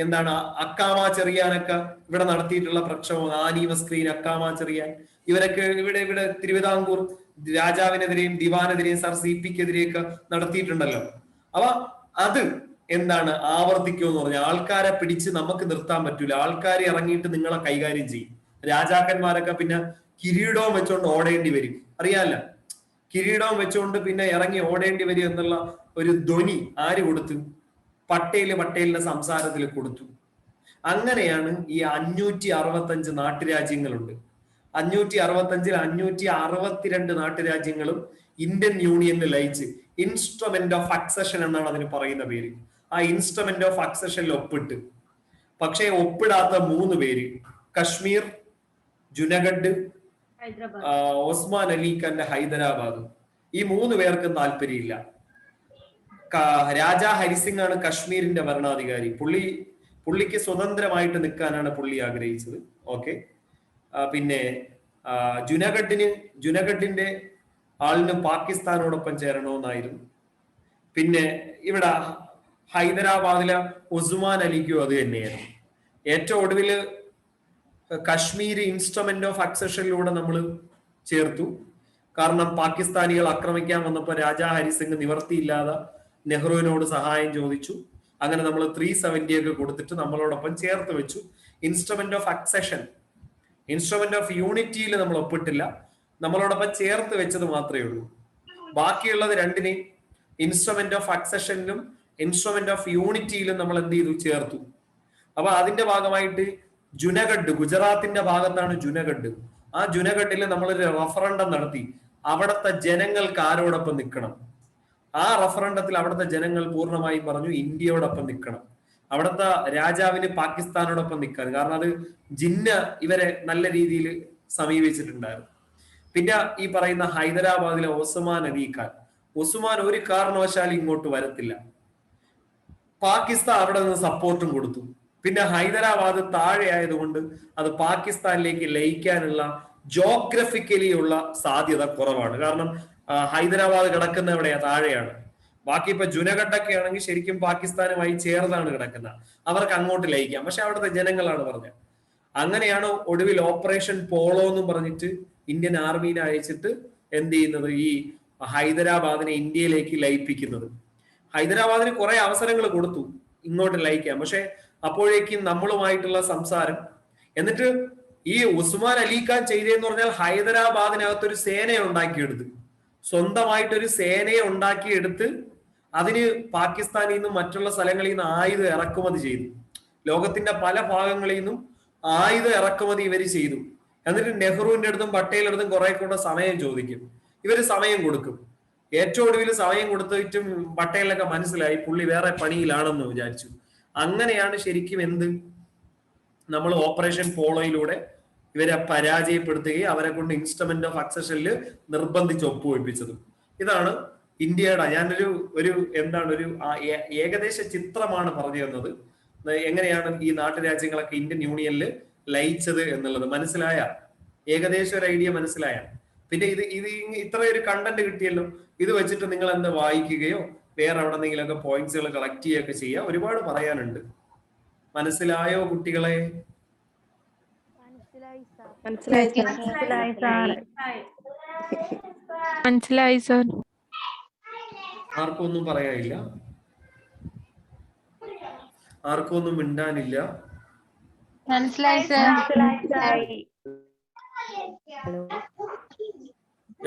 എന്താണ് അക്കാമ ചെറിയാനൊക്കെ ഇവിടെ നടത്തിയിട്ടുള്ള പ്രക്ഷോഭം, ആനീവ സ്ക്രീൻ, അക്കാമ ചെറിയാൻ, ഇവരൊക്കെ ഇവിടെ തിരുവിതാംകൂർ രാജാവിനെതിരെയും ദിവാനെതിരെയും സർ CP-ക്കെതിരെയൊക്കെ നടത്തിയിട്ടുണ്ടല്ലോ. അപ്പൊ അത് എന്താണ് ആവർത്തിക്കുമെന്ന് പറഞ്ഞാൽ ആൾക്കാരെ പിടിച്ച് നമുക്ക് നിർത്താൻ പറ്റൂല. ആൾക്കാരെ ഇറങ്ങിയിട്ട് നിങ്ങളെ കൈകാര്യം ചെയ്യും. രാജാക്കന്മാരൊക്കെ പിന്നെ കിരീടവും വെച്ചുകൊണ്ട് ഓടേണ്ടി വരും. അറിയാല്ല, കിരീടവും വെച്ചുകൊണ്ട് പിന്നെ ഇറങ്ങി ഓടേണ്ടി വരും എന്നുള്ള ഒരു ധ്വനി ആര് കൊടുത്തു? പട്ടേലിന്റെ സംസാരത്തിൽ കൊടുത്തു. അങ്ങനെയാണ് ഈ 565 നാട്ടുരാജ്യങ്ങളുണ്ട്. 565-ൽ 562 നാട്ടുരാജ്യങ്ങളും ഇന്ത്യൻ യൂണിയനിൽ ലയിച്ച് ഇൻസ്ട്രുമെന്റ് ഓഫ് അക്സഷൻ എന്നാണ് അതിന് പറയുന്ന പേര്. ആ ഇൻസ്ട്രുമെന്റ് ഓഫ് അക്സഷനിൽ ഒപ്പിട്ട്. പക്ഷേ ഒപ്പിടാത്ത 3 പേര്, കശ്മീർ, ജുനഗഡ്, ഒസ്മാൻ അലി ഖാന്റെ ഹൈദരാബാദ്, ഈ 3 പേർക്കും താല്പര്യമില്ല. രാജാ ഹരിസിംഗ് ആണ് കശ്മീരിന്റെ ഭരണാധികാരി. പുള്ളിക്ക് സ്വതന്ത്രമായിട്ട് നിൽക്കാനാണ് പുള്ളി ആഗ്രഹിച്ചത്. ഓക്കെ. പിന്നെ ജുനഗഡിന്റെ ആളിന് പാകിസ്ഥാനോടൊപ്പം ചേരണമെന്നായിരുന്നു. പിന്നെ ഇവിടെ ഹൈദരാബാദിലെ ഉസ്മാൻ അലിക്കും അത് തന്നെയായിരുന്നു. ഏറ്റവും ഒടുവില് കശ്മീർ ഇൻസ്ട്രുമെന്റ് ഓഫ് അക്സഷനിലൂടെ നമ്മൾ ചേർത്തു. കാരണം പാകിസ്ഥാനികൾ ആക്രമിക്കാൻ വന്നപ്പോൾ രാജാ ഹരിസിംഗ് നിവർത്തിയില്ലാതെ നെഹ്റുവിനോട് സഹായം ചോദിച്ചു. അങ്ങനെ നമ്മൾ 370 ഒക്കെ കൊടുത്തിട്ട് നമ്മളോടൊപ്പം ചേർത്ത് വെച്ചു. Instrument of accession, instrument of യൂണിറ്റിയിൽ നമ്മൾ ഒപ്പിട്ടില്ല, നമ്മളോടൊപ്പം ചേർത്ത് വെച്ചത് മാത്രമേ ഉള്ളൂ. ബാക്കിയുള്ളത് രണ്ടിനെയും ഇൻസ്ട്രുമെന്റ് ഓഫ് അക്സഷനിലും ഇൻസ്ട്രുമെന്റ് ഓഫ് യൂണിറ്റിയിലും നമ്മൾ എന്ത് ചെയ്തു? ചേർത്തു. അപ്പൊ അതിന്റെ ഭാഗമായിട്ട് ജുനഗഡ്, ഗുജറാത്തിന്റെ ഭാഗത്താണ് ജുനഗഡ്. ആ ജുനഗഡിൽ നമ്മളൊരു റഫറണ്ടം നടത്തി. അവിടുത്തെ ജനങ്ങൾക്ക് ആരോടൊപ്പം നിൽക്കണം? ആ റഫറണ്ടത്തിൽ അവിടുത്തെ ജനങ്ങൾ പൂർണ്ണമായും പറഞ്ഞു ഇന്ത്യയോടൊപ്പം നിൽക്കണം. അവിടുത്തെ രാജാവിന് പാകിസ്ഥാനോടൊപ്പം നിൽക്കാൻ, കാരണം അത് ജിന്ന ഇവരെ നല്ല രീതിയിൽ സമീപിച്ചിട്ടുണ്ടായിരുന്നു. പിന്നെ ഈ പറയുന്ന ഹൈദരാബാദിലെ ഒസ്മാൻ അലി ഖാൻ, ഉസ്മാൻ ഒരു കാരണവശാലും ഇങ്ങോട്ട് വരത്തില്ല. പാകിസ്ഥാൻ അവിടെ നിന്ന് സപ്പോർട്ടും കൊടുത്തു. പിന്നെ ഹൈദരാബാദ് താഴെ ആയതുകൊണ്ട് അത് പാകിസ്ഥാനിലേക്ക് ലയിക്കാനുള്ള ജോഗ്രഫിക്കലി ഉള്ള സാധ്യത കുറവാണ്. കാരണം ഹൈദരാബാദ് കിടക്കുന്ന എവിടെയാ? താഴെയാണ്. ബാക്കി ഇപ്പൊ ജുനഗഡൊക്കെ ആണെങ്കിൽ ശരിക്കും പാകിസ്ഥാനുമായി ചേർന്നാണ് കിടക്കുന്നത്, അവർക്ക് അങ്ങോട്ട് ലയിക്കാം. പക്ഷെ അവിടുത്തെ ജനങ്ങളാണ് പറഞ്ഞത്. അങ്ങനെയാണ് ഒടുവിൽ ഓപ്പറേഷൻ പോളോ എന്ന് പറഞ്ഞിട്ട് ഇന്ത്യൻ ആർമീനെ അയച്ചിട്ട് എന്ത് ചെയ്യുന്നത്? ഈ ഹൈദരാബാദിനെ ഇന്ത്യയിലേക്ക് ലയിപ്പിക്കുന്നത്. ഹൈദരാബാദിന് കുറെ അവസരങ്ങൾ കൊടുത്തു ഇങ്ങോട്ട് ലയിക്കാം. പക്ഷെ അപ്പോഴേക്കും നമ്മളുമായിട്ടുള്ള സംസാരം, എന്നിട്ട് ഈ ഉസ്മാൻ അലി ഖാൻ ചെയ്തതെന്ന് പറഞ്ഞാൽ ഹൈദരാബാദിനകത്തൊരു സേനയെ ഉണ്ടാക്കിയെടുത്ത്, സ്വന്തമായിട്ടൊരു സേനയെ ഉണ്ടാക്കിയെടുത്ത് അതിന് പാകിസ്ഥാനിൽ നിന്നും മറ്റുള്ള സ്ഥലങ്ങളിൽ നിന്ന് ആയുധം ഇറക്കുമതി ചെയ്തു. ലോകത്തിന്റെ പല ഭാഗങ്ങളിൽ നിന്നും ആയുധം ഇറക്കുമതി ഇവർ ചെയ്തു. എന്നിട്ട് നെഹ്റുവിന്റെ അടുത്തും പട്ടേലിന്റെ അടുത്തും കുറെ കൂടെ സമയം ചോദിക്കും. ഇവര് സമയം കൊടുക്കും. ഏറ്റവും ഒടുവിൽ സമയം കൊടുത്തിട്ടും പട്ടേലിനൊക്കെ മനസ്സിലായി പുള്ളി വേറെ പണിയിലാണെന്ന് വിചാരിച്ചു. അങ്ങനെയാണ് ശരിക്കും നമ്മൾ ഓപ്പറേഷൻ പോളോയിലൂടെ ഇവരെ പരാജയപ്പെടുത്തുകയും അവരെ കൊണ്ട് ഇൻസ്ട്രുമെന്റ് ഓഫ് അക്സഷനിൽ നിർബന്ധിച്ച് ഒപ്പുവെപ്പിച്ചതും. ഇതാണ് ഇന്ത്യയുടെ, ഞാനൊരു ഒരു ഏകദേശ ചിത്രമാണ് പറഞ്ഞു തന്നത്. എങ്ങനെയാണ് ഈ നാട്ടുരാജ്യങ്ങളൊക്കെ ഇന്ത്യൻ യൂണിയനിൽ ലയിച്ചത് എന്നുള്ളത് മനസ്സിലായ? ഏകദേശം ഒരു ഐഡിയ മനസ്സിലായ? പിന്നെ ഇത് ഇത്ര ഒരു കണ്ടന്റ് കിട്ടിയല്ലോ, ഇത് വെച്ചിട്ട് നിങ്ങൾ എന്താ വായിക്കുകയോ വേറെ എവിടെന്നെങ്കിലൊക്കെ പോയിന്റ്സുകൾ കളക്ട് ചെയ്യുകയൊക്കെ ചെയ്യുക. ഒരുപാട് പറയാനുണ്ട്. മനസ്സിലായോ കുട്ടികളെ? മനസ്സിലായി സർ. ആർക്കും ഒന്നും പറയാനില്ല? ആർക്കും ഒന്നും മിണ്ടാനില്ല?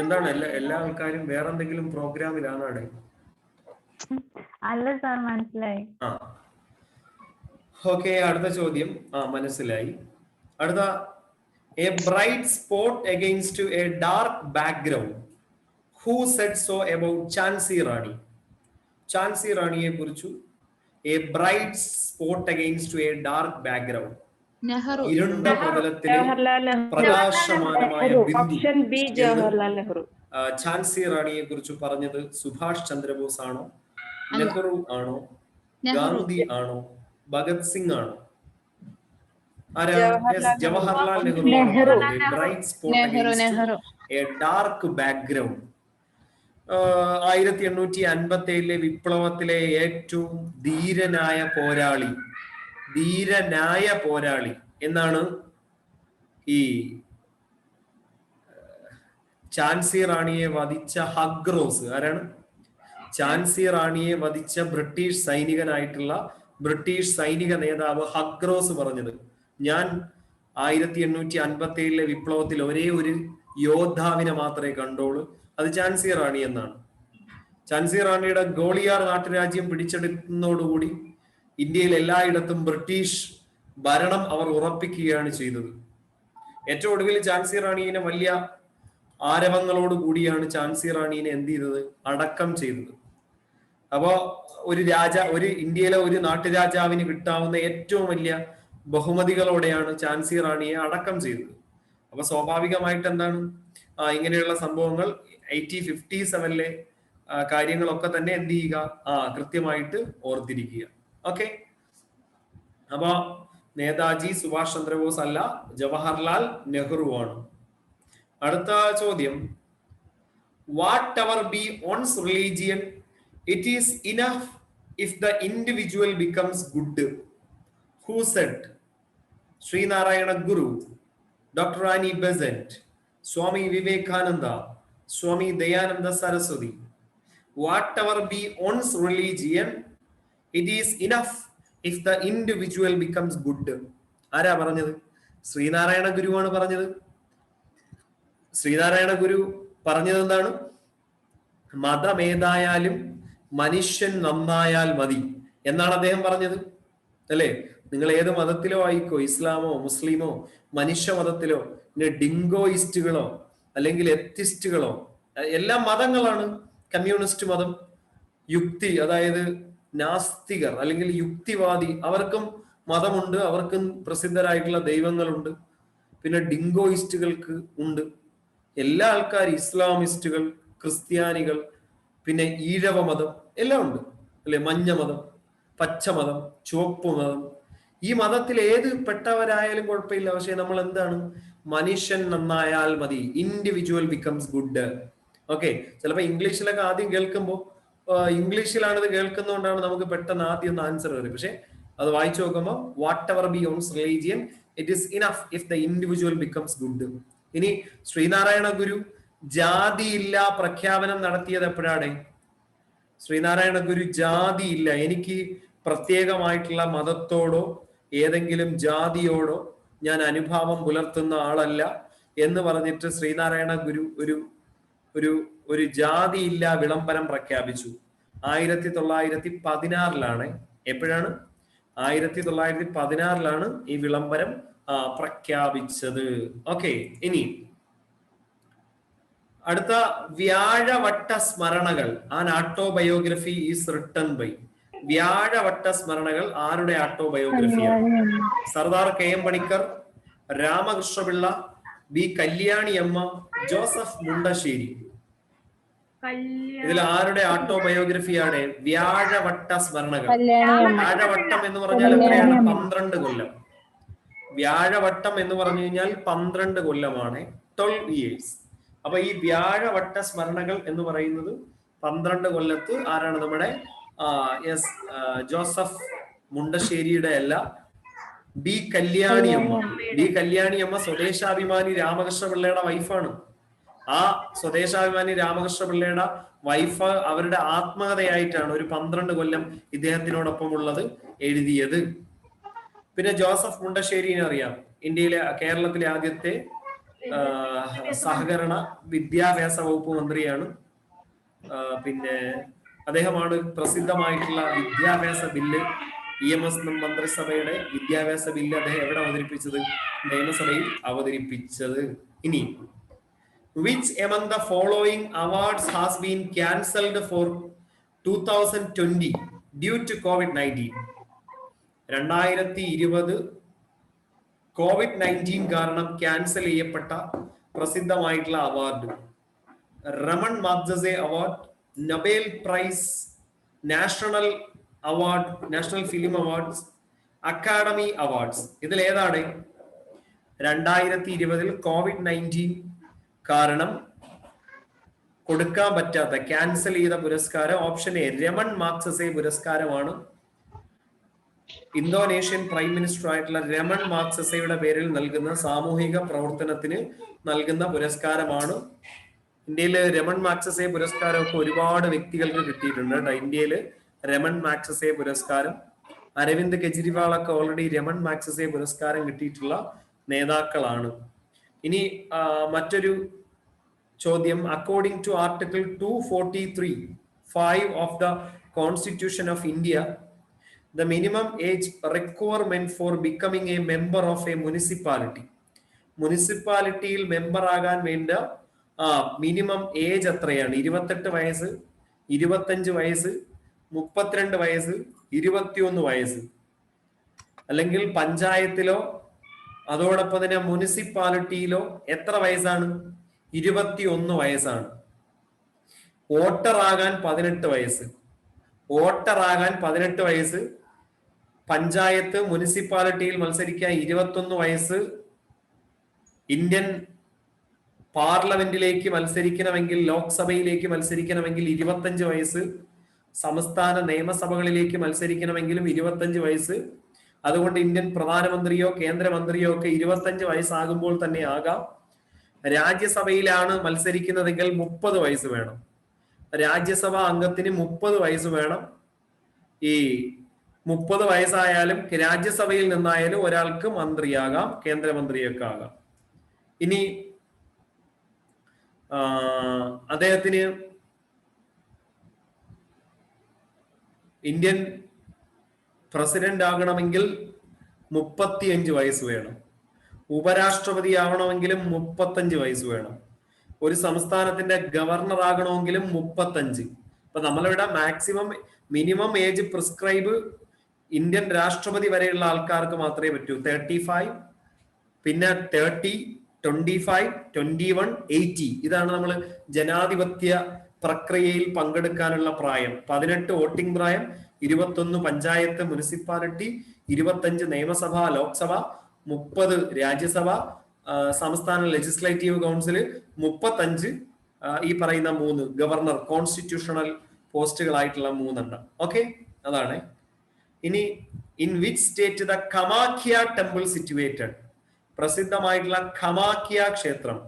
എന്താണ് എല്ലാ ആൾക്കാരും വേറെ എന്തെങ്കിലും പ്രോഗ്രാമിലാണ് അവിടെ? അല്ല സാർ, മനസ്സിലായി. ഓക്കെ, അടുത്ത ചോദ്യം. മനസ്സിലായി. അടുത്ത, a bright spot against a dark background, who said so about Jhansi Rani? Jhansi റാണിയെ കുറിച്ചു a bright spot against a dark background, ഇരുണ്ട പ്രതലത്തിലെ പ്രകാശമാനമായ ബിന്ദു. ഝാൻസി റാണിയെ കുറിച്ച് പറഞ്ഞത് സുഭാഷ് ചന്ദ്രബോസ് ആണോ, നെഹ്റു ആണോ, ഗാന്ധി ആണോ, ഭഗത് സിംഗ് ആണോ? ആരാ? ജവഹർലാൽ നെഹ്റു ആണ്. Bright spot against A dark background. 1857 വിപ്ലവത്തിലെ ഏറ്റവും ധീരനായ പോരാളി എന്നാണ് ഈ ഝാൻസി റാണിയെ വധിച്ച ഹഗ്രോസ്. ആരാണ്? ഝാൻസി റാണിയെ വധിച്ച ബ്രിട്ടീഷ് സൈനിക നേതാവ് ഹഗ്രോസ് പറഞ്ഞത്, ഞാൻ 1857 വിപ്ലവത്തിൽ ഒരേ ഒരു യോദ്ധാവിനെ മാത്രമേ കണ്ടോളൂ, അത് ഝാൻസി റാണി എന്നാണ്. ഝാൻസി റാണിയുടെ ഗോളിയാർ നാട്ടുരാജ്യം പിടിച്ചെടുക്കുന്നതോടുകൂടി ഇന്ത്യയിൽ എല്ലായിടത്തും ബ്രിട്ടീഷ് ഭരണം അവർ ഉറപ്പിക്കുകയാണ് ചെയ്തത്. ഏറ്റവും ഒടുവിൽ ഝാൻസി റാണിയെ വലിയ ആരവങ്ങളോട് കൂടിയാണ് ഝാൻസി റാണിയെ എന്ത് ചെയ്തത്? അടക്കം ചെയ്തത്. അപ്പോ ഒരു ഇന്ത്യയിലെ ഒരു നാട്ടുരാജാവിന് കിട്ടാവുന്ന ഏറ്റവും വലിയ ബഹുമതികളോടെയാണ് ഝാൻസി റാണിയെ അടക്കം ചെയ്തത്. അപ്പൊ സ്വാഭാവികമായിട്ട് എന്താണ് ഇങ്ങനെയുള്ള സംഭവങ്ങൾ 1857 കാര്യങ്ങളൊക്കെ തന്നെ എന്ത് ചെയ്യുക? കൃത്യമായിട്ട് ഓർത്തിരിക്കുക. ഓക്കെ, അപ്പൊ നേതാജി സുഭാഷ് ചന്ദ്രബോസ് അല്ല, ജവഹർലാൽ നെഹ്റു ആണ്. അടുത്ത ചോദ്യം, whatever be one's religion, it is enough if the individual becomes good. Who said? Sreenarayana Guru, doctor Annie Besant, Swami Vivekananda, Swami Dayananda Saraswati. Whatever be one's religion, it is enough if the individual becomes good. ആരാ പറഞ്ഞത്? ശ്രീനാരായണ ഗുരുവാണ് പറഞ്ഞത്. ശ്രീനാരായണ ഗുരു പറഞ്ഞത് എന്താണ്? മതമേതായാലും മനുഷ്യൻ നന്നായാൽ മതി എന്നാണ് അദ്ദേഹം പറഞ്ഞത്, അല്ലേ? നിങ്ങൾ ഏത് മതത്തിലോ ആയിക്കോ, ഇസ്ലാമോ മുസ്ലിമോ മനുഷ്യ മതത്തിലോ, പിന്നെ ഡിങ്കോയിസ്റ്റുകളോ അല്ലെങ്കിൽ എത്തിസ്റ്റുകളോ, എല്ലാം മതങ്ങളാണ്. കമ്മ്യൂണിസ്റ്റ് മതം, അതായത് നാസ്തികർ അല്ലെങ്കിൽ യുക്തിവാദി, അവർക്കും മതമുണ്ട്, അവർക്കും പ്രസിദ്ധരായിട്ടുള്ള ദൈവങ്ങളുണ്ട്. പിന്നെ ഡിങ്കോയിസ്റ്റുകൾക്ക് ഉണ്ട്. എല്ലാ ആൾക്കാരും, ഇസ്ലാമിസ്റ്റുകൾ, ക്രിസ്ത്യാനികൾ, പിന്നെ ഈഴവ മതം എല്ലാം ഉണ്ട്, അല്ലെ? മഞ്ഞ മതം, പച്ച മതം, ചുവപ്പ് മതം, ഈ മതത്തിൽ ഏത് പെട്ടവരായാലും കുഴപ്പമില്ല. പക്ഷെ നമ്മൾ എന്താണ്? മനുഷ്യൻ നന്നായാൽ മതി. Individual becomes good. ഓക്കെ, ചിലപ്പോ ഇംഗ്ലീഷിലൊക്കെ ആദ്യം കേൾക്കുമ്പോൾ, ഇംഗ്ലീഷിലാണ് ഇത് കേൾക്കുന്നതുകൊണ്ടാണ് നമുക്ക് പെട്ടെന്ന് ആദ്യം ആൻസർ വരും. പക്ഷെ അത് വായിച്ചു നോക്കുമ്പോൾ whatever be one's religion, it is enough if the individual becomes good. ഇനി ശ്രീനാരായണ ഗുരു ജാതിയില്ല പ്രഖ്യാപനം നടത്തിയത് എപ്പോഴാണ്? ശ്രീനാരായണ ഗുരു ജാതിയില്ല, എനിക്ക് പ്രത്യേകമായിട്ടുള്ള മതത്തോടോ ഏതെങ്കിലും ജാതിയോടോ ഞാൻ അനുഭാവം പുലർത്തുന്ന ആളല്ല എന്ന് പറഞ്ഞിട്ട് ശ്രീനാരായണ ഗുരു ഒരു ജാതിയില്ല വിളംബരം പ്രഖ്യാപിച്ചു. 1916 എപ്പോഴാണ്? 1916 ഈ വിളംബരം പ്രഖ്യാപിച്ചത്. ഓക്കെ, ഇനി അടുത്ത, Vyazhavatta Smaranakal, an autobiography is written by. Vyazhavatta Smaranakal ആരുടെ ഓട്ടോബയോഗ്രഫിയാണ്? Sardar KM Panikkar, Ramakrishna Pillai, B Kalyani Amma, Joseph Mundassery. ഇതിൽ ആരുടെ ഓട്ടോബയോഗ്രഫിയാണ് വ്യാഴവട്ട സ്മരണകൾ? വ്യാഴവട്ടം എന്ന് പറഞ്ഞാൽ എത്രയാണ്? 12 കൊല്ലം. വ്യാഴവട്ടം എന്ന് പറഞ്ഞു കഴിഞ്ഞാൽ 12 കൊല്ലമാണ്, 12 years. അപ്പൊ ഈ വ്യാഴവട്ട സ്മരണകൾ എന്ന് പറയുന്നത് 12 കൊല്ലത്ത് ആരാണ്? നമ്മുടെ ജോസഫ് മുണ്ടശ്ശേരിയുടെ അല്ല, ബി കല്യാണിയമ്മ സ്വദേശാഭിമാനി രാമകൃഷ്ണ പിള്ളയുടെ വൈഫാണ്. ആ സ്വദേശാഭിമാനി രാമകൃഷ്ണ പിള്ളയുടെ വൈഫ് അവരുടെ ആത്മകഥയായിട്ടാണ് ഒരു 12 കൊല്ലം ഇദ്ദേഹത്തിനോടൊപ്പം ഉള്ളത് എഴുതിയത്. പിന്നെ ജോസഫ് മുണ്ടശ്ശേരിനെ അറിയാം, കേരളത്തിലെ ആദ്യത്തെ സഹകരണ വിദ്യാഭ്യാസ വകുപ്പ് മന്ത്രിയാണ്. പിന്നെ അദ്ദേഹമാണ് പ്രസിദ്ധമായിട്ടുള്ള വിദ്യാഭ്യാസ ബില്ല്, EMS മന്ത്രിസഭയുടെ വിദ്യാഭ്യാസ ബില്ല് അദ്ദേഹം എവിടെ അവതരിപ്പിച്ചത്? നിയമസഭയിൽ അവതരിപ്പിച്ചത്. ഇനി, which among the following awards has been cancelled for 2020 due to COVID-19? 2020 COVID-19 കാരണം ക്യാൻസൽ ചെയ്യപ്പെട്ട പ്രസിദ്ധമായിട്ടുള്ള award: Ramon Magsaysay award, Nobel prize, national film awards, academy awards. ഇതിൽ ഏതാണ് 2020 COVID-19 കാരണം കൊടുക്കാൻ പറ്റാത്ത, ക്യാൻസൽ ചെയ്ത പുരസ്കാരം ഓപ്ഷൻ എ രമൺ മാഗ്സസെ പുരസ്കാരമാണ്. ഇന്തോനേഷ്യൻ പ്രൈം മിനിസ്റ്റർ ആയിട്ടുള്ള രമൺ മാഗ്സസയുടെ പേരിൽ നൽകുന്ന സാമൂഹിക പ്രവർത്തനത്തിന് നൽകുന്ന പുരസ്കാരമാണ്. ഇന്ത്യയില് രമൺ മാഗ്സസെ പുരസ്കാരമൊക്കെ ഒരുപാട് വ്യക്തികൾക്ക് കിട്ടിയിട്ടുണ്ട് കേട്ടോ. ഇന്ത്യയില് രമൺ മാഗ്സസെ പുരസ്കാരം, അരവിന്ദ് കെജ്രിവാളൊക്കെ ഓൾറെഡി രമൺ മാഗ്സസെ പുരസ്കാരം കിട്ടിയിട്ടുള്ള നേതാക്കളാണ്. ഇനി മറ്റൊരു ചോദ്യം, according to article 243(5) of the constitution of India, the minimum age requirement for becoming a member of a municipality. മുനിസിപ്പാലിറ്റിയിൽ മെമ്പർ ആകാൻ വേണ്ട മിനിമം ഏജ് എത്രയാണ്? 28 വയസ്സ്, 25 വയസ്സ്, 32 വയസ്സ്, 21 വയസ്സ്. അല്ലെങ്കിൽ പഞ്ചായത്തിലോ അതോടൊപ്പം തന്നെ മുനിസിപ്പാലിറ്റിയിലോ എത്ര വയസ്സാണ്? 21 വയസ്സാണ്. വോട്ടർ ആകാൻ 18 വയസ്സ്. വോട്ടർ ആകാൻ 18 വയസ്സ്. പഞ്ചായത്ത് മുനിസിപ്പാലിറ്റിയിൽ മത്സരിക്കാൻ 21 വയസ്സ്. ഇന്ത്യൻ പാർലമെന്റിലേക്ക് മത്സരിക്കണമെങ്കിൽ, ലോക്സഭയിലേക്ക് മത്സരിക്കണമെങ്കിൽ 25 വയസ്സ്. സംസ്ഥാന നിയമസഭകളിലേക്ക് മത്സരിക്കണമെങ്കിലും 25 വയസ്സ്. അതുകൊണ്ട് ഇന്ത്യൻ പ്രധാനമന്ത്രിയോ കേന്ദ്രമന്ത്രിയോ ഒക്കെ 25 വയസ്സാകുമ്പോൾ തന്നെ ആകാം. രാജ്യസഭയിലാണ് മത്സരിക്കുന്നതെങ്കിൽ 30 വയസ്സ് വേണം. രാജ്യസഭാ അംഗത്തിന് 30 വയസ്സ് വേണം. ഈ 30 വയസ്സായാലും രാജ്യസഭയിൽ നിന്നായാലും ഒരാൾക്ക് മന്ത്രിയാകാം, കേന്ദ്രമന്ത്രിയൊക്കെ ആകാം. ഇനി അദ്ദേഹത്തിന് ഇന്ത്യൻ പ്രസിഡന്റ് ആകണമെങ്കിൽ 35 വയസ്സ് വേണം. ഉപരാഷ്ട്രപതി ആവണമെങ്കിലും 35 വയസ്സ് വേണം. ഒരു സംസ്ഥാനത്തിന്റെ ഗവർണർ ആകണമെങ്കിലും 35. അപ്പൊ നമ്മളിവിടെ maximum minimum age prescribe Indian രാഷ്ട്രപതി വരെയുള്ള ആൾക്കാർക്ക് മാത്രമേ പറ്റൂ. 35, പിന്നെ 30, 25, 21, 80. ഇതാണ് നമ്മൾ ജനാധിപത്യ പ്രക്രിയയിൽ പങ്കെടുക്കാനുള്ള പ്രായം. 18 വോട്ടിംഗ് പ്രായം, 21 പഞ്ചായത്ത് മുനിസിപ്പാലിറ്റി, 25 നിയമസഭ ലോക്സഭ, 30 രാജ്യസഭ, സംസ്ഥാന ലെജിസ്ലേറ്റീവ് കൗൺസിൽ, 35 ഈ പറയുന്ന 3 ഗവർണർ കോൺസ്റ്റിറ്റ്യൂഷണൽ പോസ്റ്റുകളായിട്ടുള്ള 3 എണ്ണം. ഓക്കെ, അതാണ്. ഇനി in which state the Kamakhya temple situated? പ്രസിദ്ധമായിട്ടുള്ള കമാഖ്യ ക്ഷേത്രം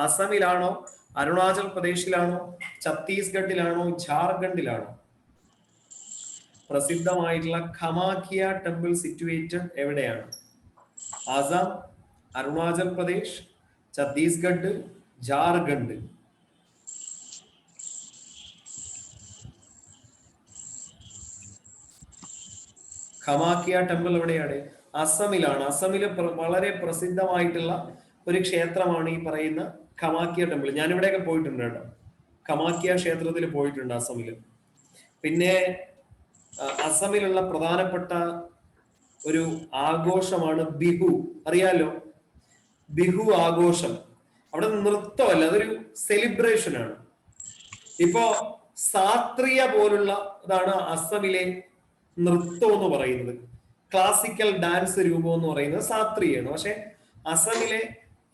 അസമിലാണോ, അരുണാചൽ പ്രദേശിലാണോ, ഛത്തീസ്ഗഡിലാണോ, ജാർഖണ്ഡിലാണോ? പ്രസിദ്ധമായിട്ടുള്ള കമാഖ്യ ടെമ്പിൾ സിറ്റുവേറ്റഡ് എവിടെയാണ്? ആസാം, അരുണാചൽ പ്രദേശ്, ഛത്തീസ്ഗഡ്, ജാർഖണ്ഡ്. കമാഖ്യ ടെമ്പിൾ എവിടെയാണ്? അസമിലാണ്. അസമില് വളരെ പ്രസിദ്ധമായിട്ടുള്ള ഒരു ക്ഷേത്രമാണ് ഈ പറയുന്ന കമാഖ്യ ടെമ്പിൾ. ഞാൻ ഇവിടെയൊക്കെ പോയിട്ടുണ്ട് കേട്ടോ. കമാഖ്യ ക്ഷേത്രത്തിൽ പോയിട്ടുണ്ട് അസമില്. പിന്നെ അസമിലുള്ള പ്രധാനപ്പെട്ട ഒരു ആഘോഷമാണ് ബിഹു. അറിയാലോ, ബിഹു ആഘോഷം. അവിടെ നൃത്തമല്ല, അതൊരു സെലിബ്രേഷൻ ആണ്. ഇപ്പോ സാത്രിയ പോലുള്ള ഇതാണ് അസമിലെ നൃത്തം എന്ന് പറയുന്നത്. ക്ലാസിക്കൽ ഡാൻസ് രൂപം എന്ന് പറയുന്നത് സാത്രിയാണ്. പക്ഷെ അസമിലെ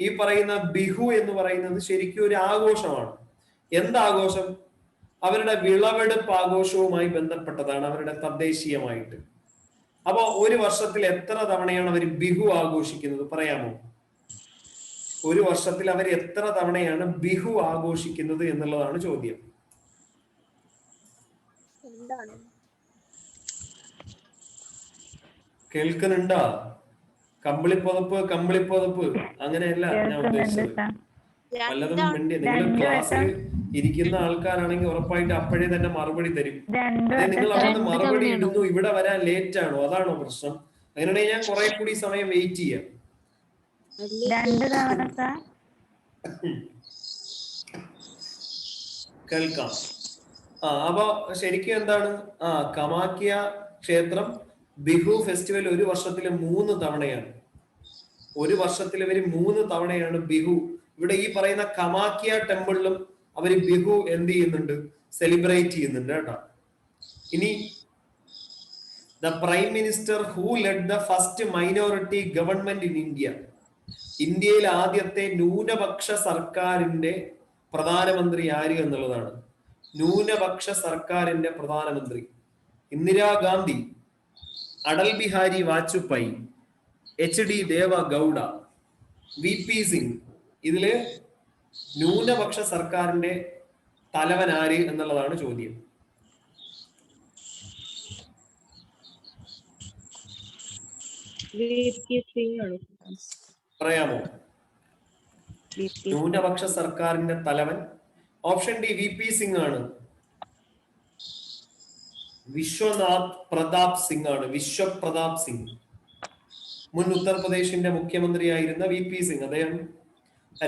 ഈ പറയുന്ന ബിഹു എന്ന് പറയുന്നത് ശരിക്കും ഒരു ആഘോഷമാണ്. എന്താഘോഷം? അവരുടെ വിളവെടുപ്പ് ആഘോഷവുമായി ബന്ധപ്പെട്ടതാണ്, അവരുടെ തദ്ദേശീയമായിട്ട്. അപ്പൊ ഒരു വർഷത്തിൽ എത്ര തവണയാണ് അവർ ബിഹു ആഘോഷിക്കുന്നത് പറയാമോ? ഒരു വർഷത്തിൽ അവർ എത്ര തവണയാണ് ബിഹു ആഘോഷിക്കുന്നത് എന്നുള്ളതാണ് ചോദ്യം. കേൾക്കുന്നുണ്ടോ? കമ്പിളിപ്പുതപ്പ് കമ്പിളിപ്പുതപ്പ് അങ്ങനെയല്ല ഞാൻ ഉദ്ദേശിച്ചത്. വല്ലതും വേണ്ടി നിങ്ങൾ ക്ലാസ്സിൽ ഇരിക്കുന്ന ആൾക്കാരാണെങ്കിൽ ഉറപ്പായിട്ട് അപ്പോഴേ തന്നെ മറുപടി തരും. അതെ, നിങ്ങൾ അവിടെ മറുപടി ഇടുന്നു, ഇവിടെ വരാൻ ലേറ്റ് ആണോ? അതാണോ പ്രശ്നം? അങ്ങനെയാണെങ്കിൽ ഞാൻ കുറെ കൂടി സമയം വെയിറ്റ് ചെയ്യാം. കേൾക്കാം. അപ്പൊ ശരിക്കും എന്താണ്? കമാഖ്യ ക്ഷേത്രം ബിഹു ഫെസ്റ്റിവൽ ഒരു വർഷത്തില് 3 തവണയാണ്. ഒരു വർഷത്തിൽ ഇവര് 3 തവണയാണ് ബിഹു. ഇവിടെ ഈ പറയുന്ന കമാഖ്യ ടെമ്പിളിലും അവര് ബിഹു എന്ത് ചെയ്യുന്നുണ്ട്? സെലിബ്രേറ്റ് ചെയ്യുന്നുണ്ട് കേട്ടോ. ഇനി the prime minister who lead the first minority government in India. ഇന്ത്യയിൽ ആദ്യത്തെ ന്യൂനപക്ഷ സർക്കാരിന്റെ പ്രധാനമന്ത്രി ആര് എന്നുള്ളതാണ്. ന്യൂനപക്ഷ സർക്കാരിന്റെ പ്രധാനമന്ത്രി ഇന്ദിരാഗാന്ധി, അടൽ ബിഹാരി വാജ്പേയി, HD ദേവ ഗൗഡ, VP സിംഗ്. ഇതില് ന്യൂനപക്ഷ സർക്കാരിന്റെ തലവൻ ആര് എന്നുള്ളതാണ് ചോദ്യം. പറയാമോ? ന്യൂനപക്ഷ സർക്കാരിന്റെ തലവൻ ഓപ്ഷൻ ഡി VP സിംഗ് ആണ്. വിശ്വനാഥ് പ്രതാപ് സിംഗ് ആണ്. വിശ്വപ്രതാപ് സിംഗ്, മുൻ ഉത്തർപ്രദേശിന്റെ മുഖ്യമന്ത്രിയായിരുന്ന VP സിംഗ്. അദ്ദേഹം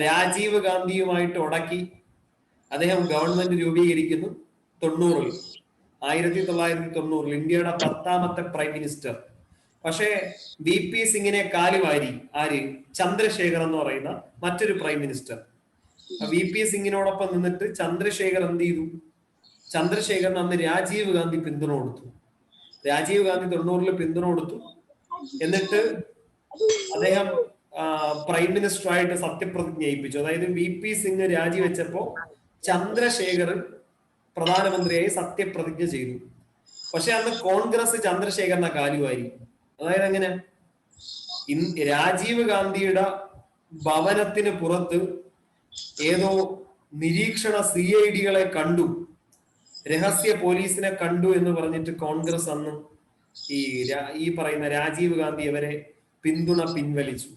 രാജീവ് ഗാന്ധിയുമായിട്ട് ഉടക്കി അദ്ദേഹം ഗവൺമെന്റ് രൂപീകരിക്കുന്നു 1990 ഇന്ത്യയുടെ 10ാമത്തെ പ്രൈം മിനിസ്റ്റർ. പക്ഷേ VP സിംഗിനെ കാലുവാരി ആര്? ചന്ദ്രശേഖർ എന്ന് പറയുന്ന മറ്റൊരു പ്രൈം മിനിസ്റ്റർ. VP സിംഗിനോടൊപ്പം നിന്നിട്ട് ചന്ദ്രശേഖർ എന്ത് ചെയ്തു? ചന്ദ്രശേഖറിന് അന്ന് രാജീവ് ഗാന്ധി പിന്തുണ കൊടുത്തു. രാജീവ് ഗാന്ധി 90 പിന്തുണ കൊടുത്തു. എന്നിട്ട് അദ്ദേഹം പ്രൈം മിനിസ്റ്റർ ആയിട്ട് സത്യപ്രതിജ്ഞ ചെയ്യിപ്പിച്ചു. അതായത് VP സിംഗ് രാജിവെച്ചപ്പോ ചന്ദ്രശേഖർ പ്രധാനമന്ത്രിയായി സത്യപ്രതിജ്ഞ ചെയ്തു. പക്ഷെ അന്ന് കോൺഗ്രസ് ചന്ദ്രശേഖരനെ കാലുവാരി. അതായത് എങ്ങനെ? രാജീവ് ഗാന്ധിയുടെ ഭവനത്തിന് പുറത്ത് ഏതോ നിരീക്ഷണ CID കണ്ടു, രഹസ്യ പോലീസിനെ കണ്ടു എന്ന് പറഞ്ഞിട്ട് കോൺഗ്രസ് അന്ന് ഈ പറയുന്ന രാജീവ് ഗാന്ധി അവരെ പിന്തുണ പിൻവലിച്ചു.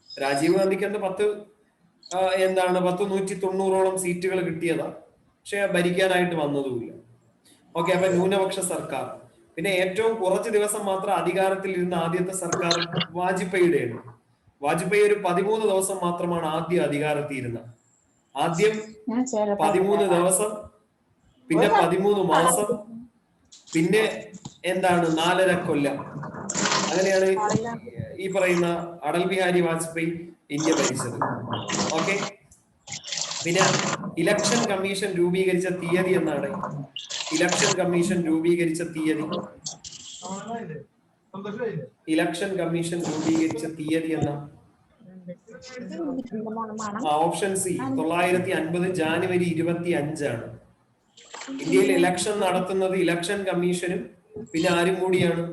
രാജീവ് ഗാന്ധിക്ക് എന്ത് 190ഓളം സീറ്റുകൾ കിട്ടിയതാ. പക്ഷെ ഭരിക്കാനായിട്ട് വന്നതുമില്ല. ഓക്കെ, അപ്പൊ ന്യൂനപക്ഷ സർക്കാർ. പിന്നെ ഏറ്റവും കുറച്ച് ദിവസം മാത്രം അധികാരത്തിൽ ഇരുന്ന ആദ്യത്തെ സർക്കാർ വാജ്പേയിയുടെയാണ്. വാജ്പേയി ഒരു 13 ദിവസം മാത്രമാണ് ആദ്യം അധികാരത്തിൽ ഇരുന്നത്. ആദ്യം 13 ദിവസം, പിന്നെ 13 മാസം, പിന്നെ 4.5 കൊല്ലം. അങ്ങനെയാണ് ഈ പറയുന്ന അടൽ ബിഹാരി വാജ്പേയി ഇന്ത്യ ഭരിച്ചത്. ഓക്കെ, പിന്നെ ഇലക്ഷൻ കമ്മീഷൻ രൂപീകരിച്ച തീയതി എന്നാണ്. ഇലക്ഷൻ കമ്മീഷൻ രൂപീകരിച്ച തീയതി എന്ന ഓപ്ഷൻ സി 1950 ജാനുവരി 25 ആണ്. ഇന്ത്യയിൽ ഇലക്ഷൻ നടത്തുന്നത് ഇലക്ഷൻ കമ്മീഷനും പിന്നെ ആരും കൂടിയാണ്?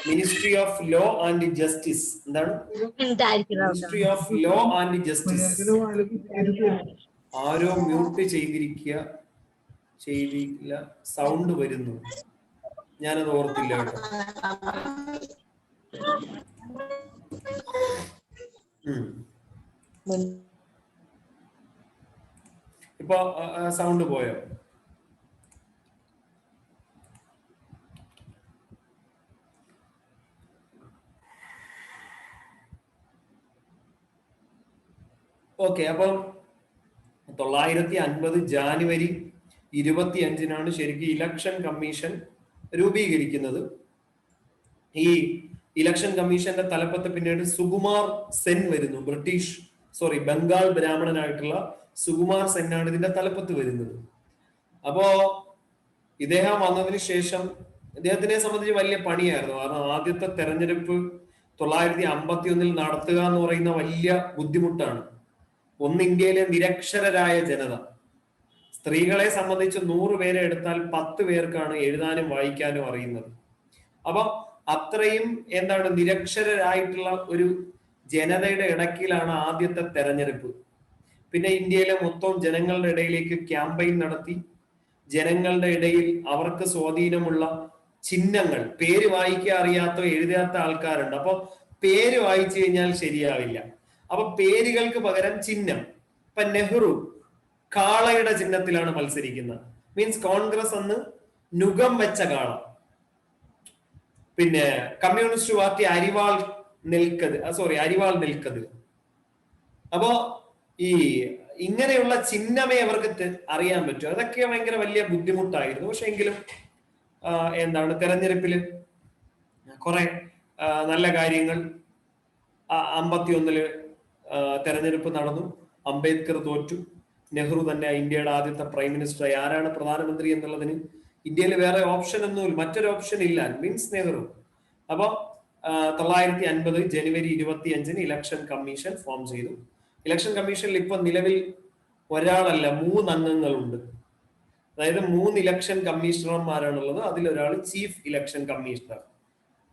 Ministry of law and justice. എന്താണ് ministry of law and justice? ആരോ മ്യൂട്ട് ചെയ്തിരിക്കുക. സൗണ്ട് വരുന്നു, ഞാനത് ഓർത്തില്ല കേട്ടോ. ഇപ്പൊ സൗണ്ട് പോയോ? ഓക്കെ, അപ്പം 1950 ജാനുവരി 25 ശരിക്കും ഇലക്ഷൻ കമ്മീഷൻ രൂപീകരിക്കുന്നത്. ഈ ഇലക്ഷൻ കമ്മീഷന്റെ തലപ്പത്ത് പിന്നീട് സുകുമാർ സെൻ വരുന്നു. ബംഗാൾ ബ്രാഹ്മണനായിട്ടുള്ള സുകുമാർ സെന്നാണ് ഇതിന്റെ തലപ്പത്ത് വരുന്നത്. അപ്പോ ഇദ്ദേഹം വന്നതിന് ശേഷം ഇദ്ദേഹത്തിനെ സംബന്ധിച്ച് വലിയ പണിയായിരുന്നു. കാരണം ആദ്യത്തെ തെരഞ്ഞെടുപ്പ് 1951 നടത്തുക എന്ന് പറയുന്ന വലിയ ബുദ്ധിമുട്ടാണ്. ഇന്ത്യയിലെ നിരക്ഷരരായ ജനത, സ്ത്രീകളെ സംബന്ധിച്ച് 100 പേരെ എടുത്താൽ 10 പേർക്കാണ് എഴുതാനും വായിക്കാനും അറിയുന്നത്. അപ്പൊ അത്രയും നിരക്ഷരരായിട്ടുള്ള ഒരു ജനതയുടെ ഇടയ്ക്കിലാണ് ആദ്യത്തെ തെരഞ്ഞെടുപ്പ്. പിന്നെ ഇന്ത്യയിലെ മൊത്തം ജനങ്ങളുടെ ഇടയിലേക്ക് ക്യാമ്പയിൻ നടത്തി. ജനങ്ങളുടെ ഇടയിൽ അവർക്ക് സ്വാധീനമുള്ള ചിഹ്നങ്ങൾ, പേര് വായിക്കാൻ അറിയാത്ത എഴുതാത്ത ആൾക്കാരുണ്ട്. അപ്പൊ പേര് വായിച്ചു കഴിഞ്ഞാൽ ശരിയാവില്ല. അപ്പൊ പേരുകൾക്ക് പകരം ചിഹ്നം. ഇപ്പൊ നെഹ്റു കാളയുടെ ചിഹ്നത്തിലാണ് മത്സരിക്കുന്നത്. മീൻസ് കോൺഗ്രസ് അന്ന് നുകം വെച്ച കാള. പിന്നെ കമ്മ്യൂണിസ്റ്റ് പാർട്ടി അരിവാൾ നെൽക്കത്. അപ്പോ ഈ ഇങ്ങനെയുള്ള ചിഹ്നമേ അവർക്ക് അറിയാൻ പറ്റും. അതൊക്കെ ഭയങ്കര വലിയ ബുദ്ധിമുട്ടായിരുന്നു. പക്ഷെ എങ്കിലും തെരഞ്ഞെടുപ്പില് കുറെ നല്ല കാര്യങ്ങൾ. 51 തെരഞ്ഞെടുപ്പ് നടന്നു. അംബേദ്കർ തോറ്റു. നെഹ്റു തന്നെ ഇന്ത്യയുടെ ആദ്യത്തെ പ്രൈം മിനിസ്റ്റർ. ആരാണ് പ്രധാനമന്ത്രി എന്നുള്ളതിന് ഇന്ത്യയിൽ വേറെ ഓപ്ഷൻ ഒന്നുമില്ല, മറ്റൊരു ഓപ്ഷൻ ഇല്ല. മീൻസ് നെഹ്റു. അപ്പൊ 1950 ജനുവരി 25 ഇലക്ഷൻ കമ്മീഷൻ ഫോം ചെയ്തു. ഇലക്ഷൻ കമ്മീഷനിൽ ഇപ്പൊ നിലവിൽ ഒരാളല്ല 3 അംഗങ്ങളുണ്ട്. അതായത് 3 ഇലക്ഷൻ കമ്മീഷണർമാരാണുള്ളത്. അതിലൊരാൾ ചീഫ് ഇലക്ഷൻ കമ്മീഷണർ.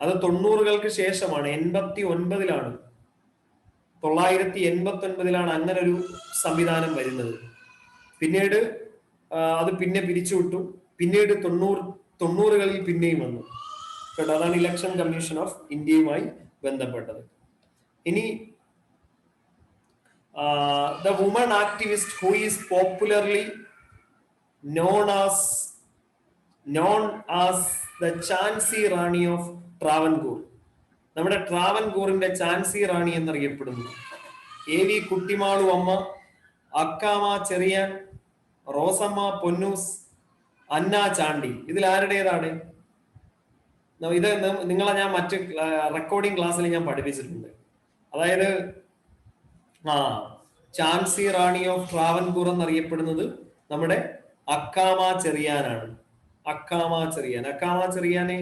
അത് 90-കൾക്ക് ശേഷമാണ്, 89-ലാണ്, 989-ലാണ് അങ്ങനെ ഒരു സംവിധാനം വരുന്നത്. പിന്നീട് അത് പിന്നെ പിരിച്ചുവിട്ടു. പിന്നീട് 90-കളിൽ പിന്നെയും വന്നു കേട്ടോ. അതാണ് ഇലക്ഷൻ കമ്മീഷൻ ഓഫ് ഇന്ത്യയുമായി ബന്ധപ്പെട്ടത്. ഇനി the woman activist who is popularly known as the Jhansi Rani of Travancore. നമ്മുടെ ട്രാവൻകൂറിന്റെ ഝാൻസി റാണി എന്നറിയപ്പെടുന്നു AV കുട്ടിമാളു അമ്മ, അക്കാമ ചെറിയാൻ, റോസമ്മ പൊന്നൂസ്, അന്ന ചാണ്ടി. ഇതിൽ ആരുടേതാണ്? ഇത് നിങ്ങളെ ഞാൻ മറ്റ് റെക്കോർഡിംഗ് ക്ലാസ്സിൽ ഞാൻ പഠിപ്പിച്ചിട്ടുണ്ട്. അതായത് ഝാൻസി റാണി ഓഫ് ട്രാവൻകൂർ എന്നറിയപ്പെടുന്നത് നമ്മുടെ അക്കാമ ചെറിയാനാണ്. അക്കാമ ചെറിയാനെ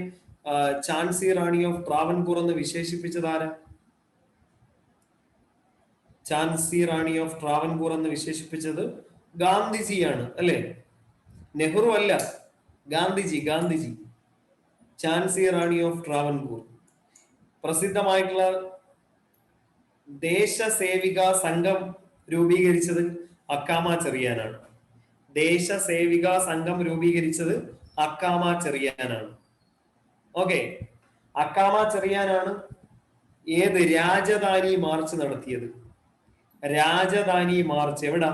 ഝാൻസി റാണി ഓഫ് ട്രാവൻകൂർ എന്ന് വിശേഷിപ്പിച്ചതാരാ? ഝാൻസി റാണി ഓഫ് ട്രാവൻകൂർ എന്ന് വിശേഷിപ്പിച്ചത് ഗാന്ധിജിയാണ്, അല്ലെ? നെഹ്റു അല്ല, ഗാന്ധിജി. ഝാൻസി റാണി ഓഫ് ട്രാവൻകൂർ. പ്രസിദ്ധമായിട്ടുള്ള ദേശസേവിക സംഘം രൂപീകരിച്ചത് അക്കാമ ചെറിയാനാണ്. ദേശസേവിക സംഘം രൂപീകരിച്ചത് അക്കാമ ചെറിയാനാണ്. ഓക്കെ, അക്കാമ ചെറിയാനാണ് ഏത് രാജധാനി മാർച്ച് നടത്തിയത്? രാജധാനി മാർച്ച് എവിടാ?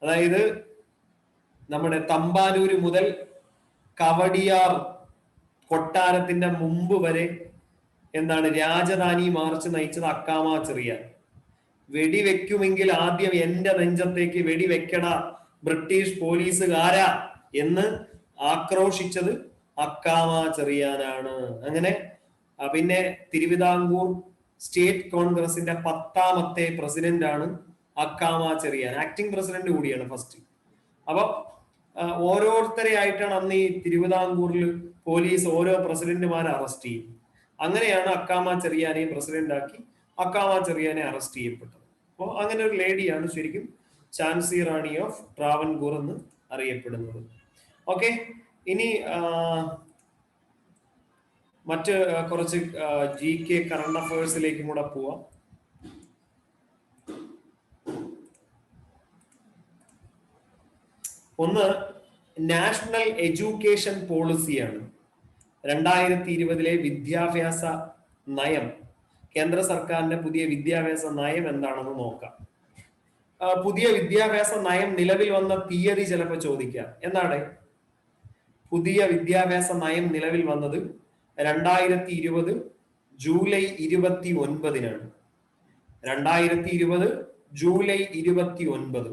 അതായത് നമ്മുടെ തമ്പാനൂര് മുതൽ കവടിയാർ കൊട്ടാരത്തിന്റെ മുമ്പ് വരെ എന്താണ് രാജധാനി മാർച്ച് നയിച്ചത് അക്കാമ ചെറിയാൻ. വെടിവെക്കുമെങ്കിൽ ആദ്യം എന്റെ നെഞ്ചത്തേക്ക് വെടിവെക്കട ബ്രിട്ടീഷ് പോലീസുകാരാ എന്ന് ആക്രോശിച്ചത് അക്കാമ ചെറിയാനാണ്. അങ്ങനെ പിന്നെ തിരുവിതാംകൂർ സ്റ്റേറ്റ് കോൺഗ്രസിന്റെ 10ാമത്തെ പ്രസിഡന്റ് ആണ് അക്കാമ ചെറിയാൻ. ആക്ടിംഗ് പ്രസിഡന്റ് കൂടിയാണ് ഫസ്റ്റ്. അപ്പൊ ഓരോരുത്തരെ ആയിട്ടാണ് അന്ന് ഈ തിരുവിതാംകൂറിൽ പോലീസ് ഓരോ പ്രസിഡന്റുമാരെ അറസ്റ്റ് ചെയ്യും. അങ്ങനെയാണ് അക്കാമ ചെറിയാനെ പ്രസിഡന്റ് ആക്കി അക്കാമ ചെറിയാനെ അറസ്റ്റ് ചെയ്യപ്പെട്ടത്. അപ്പോൾ അങ്ങനെ ഒരു ലേഡിയാണ് ശരിക്കും ഝാൻസി റാണി ഓഫ് ട്രാവൻകൂർ എന്ന് അറിയപ്പെടുന്നത്. ഓക്കെ, ഇനി മറ്റ് കുറച്ച് GK കറണ്ട് അഫയേഴ്സിലേക്കും കൂടെ പോവാം. ഒന്ന് നാഷണൽ എഡ്യൂക്കേഷൻ പോളിസിയാണ്. 2020 വിദ്യാഭ്യാസ നയം, കേന്ദ്ര സർക്കാരിന്റെ പുതിയ വിദ്യാഭ്യാസ നയം എന്താണെന്ന് നോക്കാം. പുതിയ വിദ്യാഭ്യാസ നയം നിലവിൽ വന്ന തീയതി ചിലപ്പോൾ ചോദിക്കാം. എന്താണ് പുതിയ വിദ്യാഭ്യാസ നയം നിലവിൽ വന്നത്? 2020 ജൂലൈ 29-നാണ്. 2020 ജൂലൈ 29.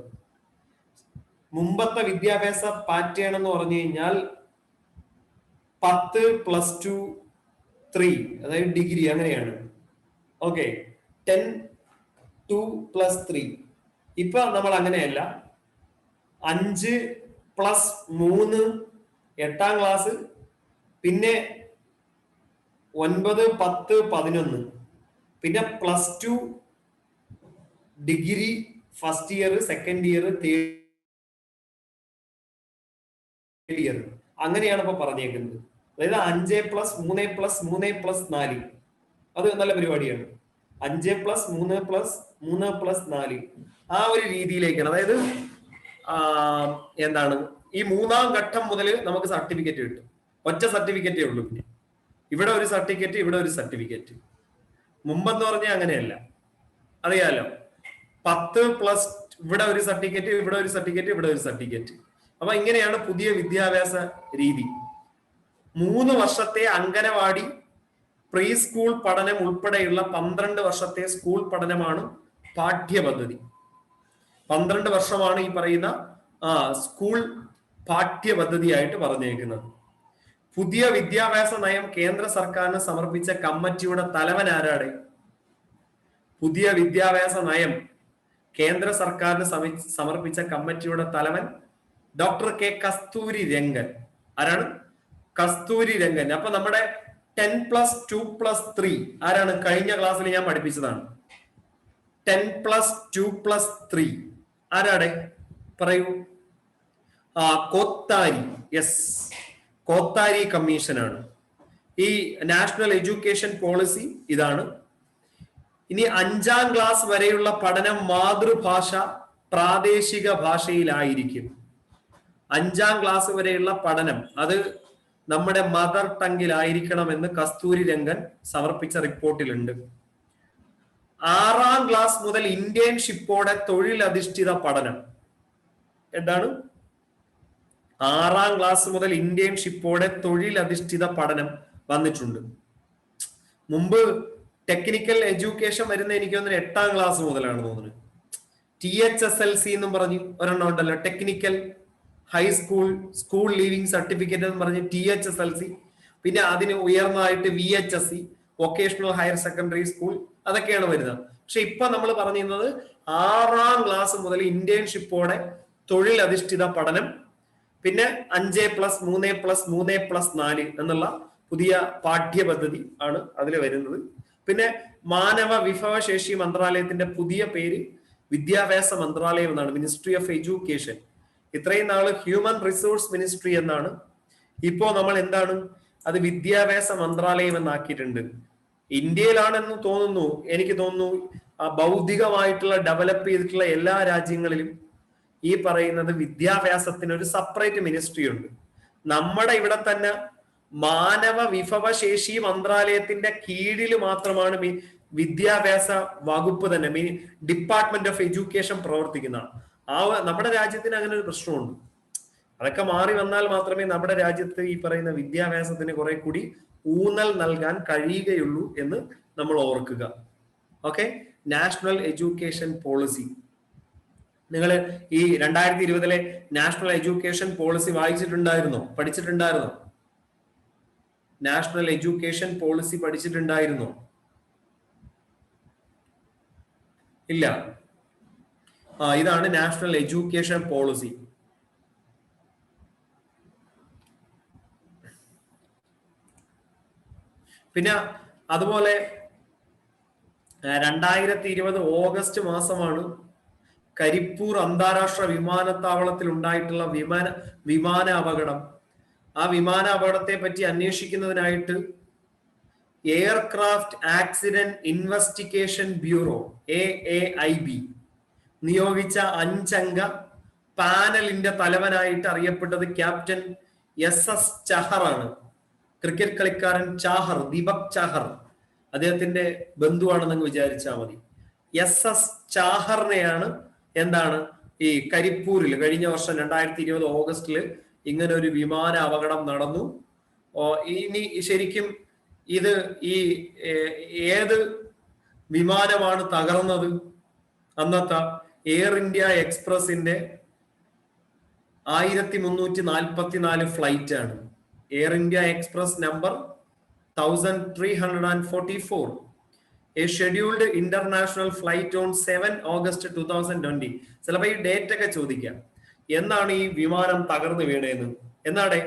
മുമ്പത്തെ വിദ്യാഭ്യാസ പാറ്റേൺ എന്ന് പറഞ്ഞു കഴിഞ്ഞാൽ 10 + 2 3, അതായത് ഡിഗ്രി, അങ്ങനെയാണ്. ഓക്കെ, 10 2 + 3. ഇപ്പൊ നമ്മൾ അങ്ങനെയല്ല. 5 + 3 8ാം ക്ലാസ്, പിന്നെ 9 10 11, പിന്നെ +2 degree first year, second year, third year, അങ്ങനെയാണ് ഇപ്പൊ പറഞ്ഞേക്കുന്നത്. അതായത് 5 + 3 + 3 + 4, അത് നല്ല പരിപാടിയാണ്. 5 + 3 + 3 + 4 ആ ഒരു രീതിയിലേക്കാണ്. അതായത് എന്താണ് ഈ 3ാം ഘട്ടം മുതൽ നമുക്ക് സർട്ടിഫിക്കറ്റ് കിട്ടും. ഒറ്റ സർട്ടിഫിക്കറ്റേ ഉള്ളൂ. പിന്നെ ഇവിടെ ഒരു സർട്ടിഫിക്കറ്റ്, ഇവിടെ ഒരു സർട്ടിഫിക്കറ്റ്. മുമ്പെന്ന് പറഞ്ഞാൽ അങ്ങനെയല്ല, അറിയാലോ. 10+ ഇവിടെ ഒരു സർട്ടിഫിക്കറ്റ്, ഇവിടെ ഒരു സർട്ടിഫിക്കറ്റ്, ഇവിടെ ഒരു സർട്ടിഫിക്കറ്റ്. അപ്പൊ ഇങ്ങനെയാണ് പുതിയ വിദ്യാഭ്യാസ രീതി. 3 വർഷത്തെ അംഗനവാടി പ്രീ സ്കൂൾ പഠനം ഉൾപ്പെടെയുള്ള 12 വർഷത്തെ സ്കൂൾ പഠനമാണ് പാഠ്യപദ്ധതി. 12 വർഷമാണ് ഈ പറയുന്ന സ്കൂൾ പാഠ്യപദ്ധതിയായിട്ട് പറഞ്ഞേക്കുന്നത്. പുതിയ വിദ്യാഭ്യാസ നയം കേന്ദ്ര സർക്കാരിന് സമർപ്പിച്ച കമ്മിറ്റിയുടെ തലവൻ ആരാണ്? പുതിയ വിദ്യാഭ്യാസ നയം കേന്ദ്ര സർക്കാരിന് സമർപ്പിച്ച കമ്മിറ്റിയുടെ തലവൻ ഡോക്ടർ കെ കസ്തൂരി രംഗൻ. ആരാണ്? കസ്തൂരി രംഗൻ. അപ്പൊ നമ്മുടെ 10+2+3 ആരാണ്? കഴിഞ്ഞ ക്ലാസ്സിൽ ഞാൻ പഠിപ്പിച്ചതാണ്. 10+2+3 ആരാടെ? പറയൂ. കോത്താരി. യെസ്, കോത്താരി കമ്മീഷനാണ്. ഈ നാഷണൽ എഡ്യൂക്കേഷൻ പോളിസി ഇതാണ്. ഇനി 5ാം ക്ലാസ് വരെയുള്ള പഠനം മാതൃഭാഷ പ്രാദേശിക ഭാഷയിലായിരിക്കും. 5ാം ക്ലാസ് വരെയുള്ള പഠനം അത് നമ്മുടെ മദർ ടങ്ങിലായിരിക്കണമെന്ന് കസ്തൂരി രംഗൻ സമർപ്പിച്ച റിപ്പോർട്ടിലുണ്ട്. 6ാം ക്ലാസ് മുതൽ ഇന്റേൺഷിപ്പോടെ തൊഴിലധിഷ്ഠിത പഠനം. എന്താണ്? 6ാം ക്ലാസ് മുതൽ ഇന്റേൺഷിപ്പോടെ തൊഴിലധിഷ്ഠിത പഠനം വന്നിട്ടുണ്ട്. മുമ്പ് ടെക്നിക്കൽ എഡ്യൂക്കേഷൻ വരുന്ന എനിക്ക് തോന്നുന്നു 8ാം ക്ലാസ് മുതലാണ് തോന്നുന്നത്. THSLC എന്നും പറഞ്ഞ് ഒരെണ്ണം ഉണ്ടല്ലോ, technical high school school leaving certificate എന്ന് പറഞ്ഞ് THSLC. പിന്നെ അതിന് ഉയർന്നതായിട്ട് VHSC, vocational higher secondary school, അതൊക്കെയാണ് വരുന്നത്. പക്ഷെ ഇപ്പൊ നമ്മൾ പറഞ്ഞിരുന്നത് 6ാം ക്ലാസ് മുതൽ ഇന്റേൺഷിപ്പോടെ തൊഴിലധിഷ്ഠിത പഠനം, പിന്നെ 5+3+3+4 എന്നുള്ള പുതിയ പാഠ്യപദ്ധതി ആണ് അതിൽ വരുന്നത്. പിന്നെ മാനവ വിഭവശേഷി മന്ത്രാലയത്തിന്റെ പുതിയ പേര് വിദ്യാഭ്യാസ മന്ത്രാലയം എന്നാണ്, മിനിസ്ട്രി ഓഫ് എഡ്യൂക്കേഷൻ. ഇത്രയും നാള് ഹ്യൂമൻ റിസോഴ്സ് മിനിസ്ട്രി എന്നാണ്. ഇപ്പോ നമ്മൾ എന്താണ് അത് വിദ്യാഭ്യാസ മന്ത്രാലയം എന്നാക്കിയിട്ടുണ്ട്. ഇന്ത്യയിലാണെന്ന് തോന്നുന്നു, എനിക്ക് തോന്നുന്നു ബൗദ്ധികമായിട്ടുള്ള ഡെവലപ്പ് ചെയ്തിട്ടുള്ള എല്ലാ രാജ്യങ്ങളിലും ഈ പറയുന്നത് വിദ്യാഭ്യാസത്തിന് ഒരു സെപ്പറേറ്റ് മിനിസ്ട്രി ഉണ്ട്. നമ്മുടെ ഇവിടെ തന്നെ മാനവ വിഭവശേഷി മന്ത്രാലയത്തിന്റെ കീഴിൽ മാത്രമാണ് വിദ്യാഭ്യാസ വകുപ്പ് തന്നെ, ഡിപ്പാർട്ട്മെന്റ് ഓഫ് എഡ്യൂക്കേഷൻ പ്രവർത്തിക്കുന്ന. നമ്മുടെ രാജ്യത്തിന് അങ്ങനെ ഒരു പ്രശ്നമുണ്ട്. അതൊക്കെ മാറി വന്നാൽ മാത്രമേ നമ്മുടെ രാജ്യത്ത് ഈ പറയുന്ന വിദ്യാഭ്യാസത്തിന് കുറെ കൂടി ഊന്നൽ നൽകാൻ കഴിയുകയുള്ളൂ എന്ന് നമ്മൾ ഓർക്കുക. Okay, national education policy. നിങ്ങൾ ഈ 2020 നാഷണൽ എഡ്യൂക്കേഷൻ പോളിസി വായിച്ചിട്ടുണ്ടായിരുന്നോ? പഠിച്ചിട്ടുണ്ടായിരുന്നോ? നാഷണൽ എഡ്യൂക്കേഷൻ പോളിസി പഠിച്ചിട്ടുണ്ടായിരുന്നോ? ഇല്ല. ഇതാണ് നാഷണൽ എഡ്യൂക്കേഷൻ പോളിസി. പിന്നെ അതുപോലെ 2020 ഓഗസ്റ്റ് മാസമാണ് കരിപ്പൂർ അന്താരാഷ്ട്ര വിമാനത്താവളത്തിൽ ഉണ്ടായിട്ടുള്ള വിമാന അപകടം. ആ വിമാന അപകടത്തെ പറ്റി അന്വേഷിക്കുന്നതിനായിട്ട് aircraft accident investigation bureau AAIB നിയോഗിച്ച 5 അംഗ പാനലിന്റെ തലവനായിട്ട് അറിയപ്പെട്ടത് ക്യാപ്റ്റൻ SS ചഹർ ആണ്. ക്രിക്കറ്റ് കളിക്കാരൻ ചാഹർ, ദീപക് ചാഹർ, അദ്ദേഹത്തിന്റെ ബന്ധുവാണെന്ന് വിചാരിച്ചാൽ മതി. SS ചാഹറിനെയാണ് എന്താണ് ഈ കരിപ്പൂരിൽ കഴിഞ്ഞ വർഷം 2020 ഓഗസ്റ്റില് ഇങ്ങനെ ഒരു വിമാന അപകടം നടന്നു. ഇനി ശരിക്കും ഇത് ഈ ഏത് വിമാനമാണ് തകർന്നത്? അന്നത്തെ എയർ ഇന്ത്യ എക്സ്പ്രസിന്റെ 1344 ഫ്ലൈറ്റ് ആണ്. Air India express number 1344, a scheduled international flight on 7 August 2020. ചിലപ്പോൾ ഈ ഡേറ്റ് ഒക്കെ ചോദിക്കാം. എന്നാണ് ഈ വിമാനം തകർന്നു വീണതെന്ന്? എന്നാടെ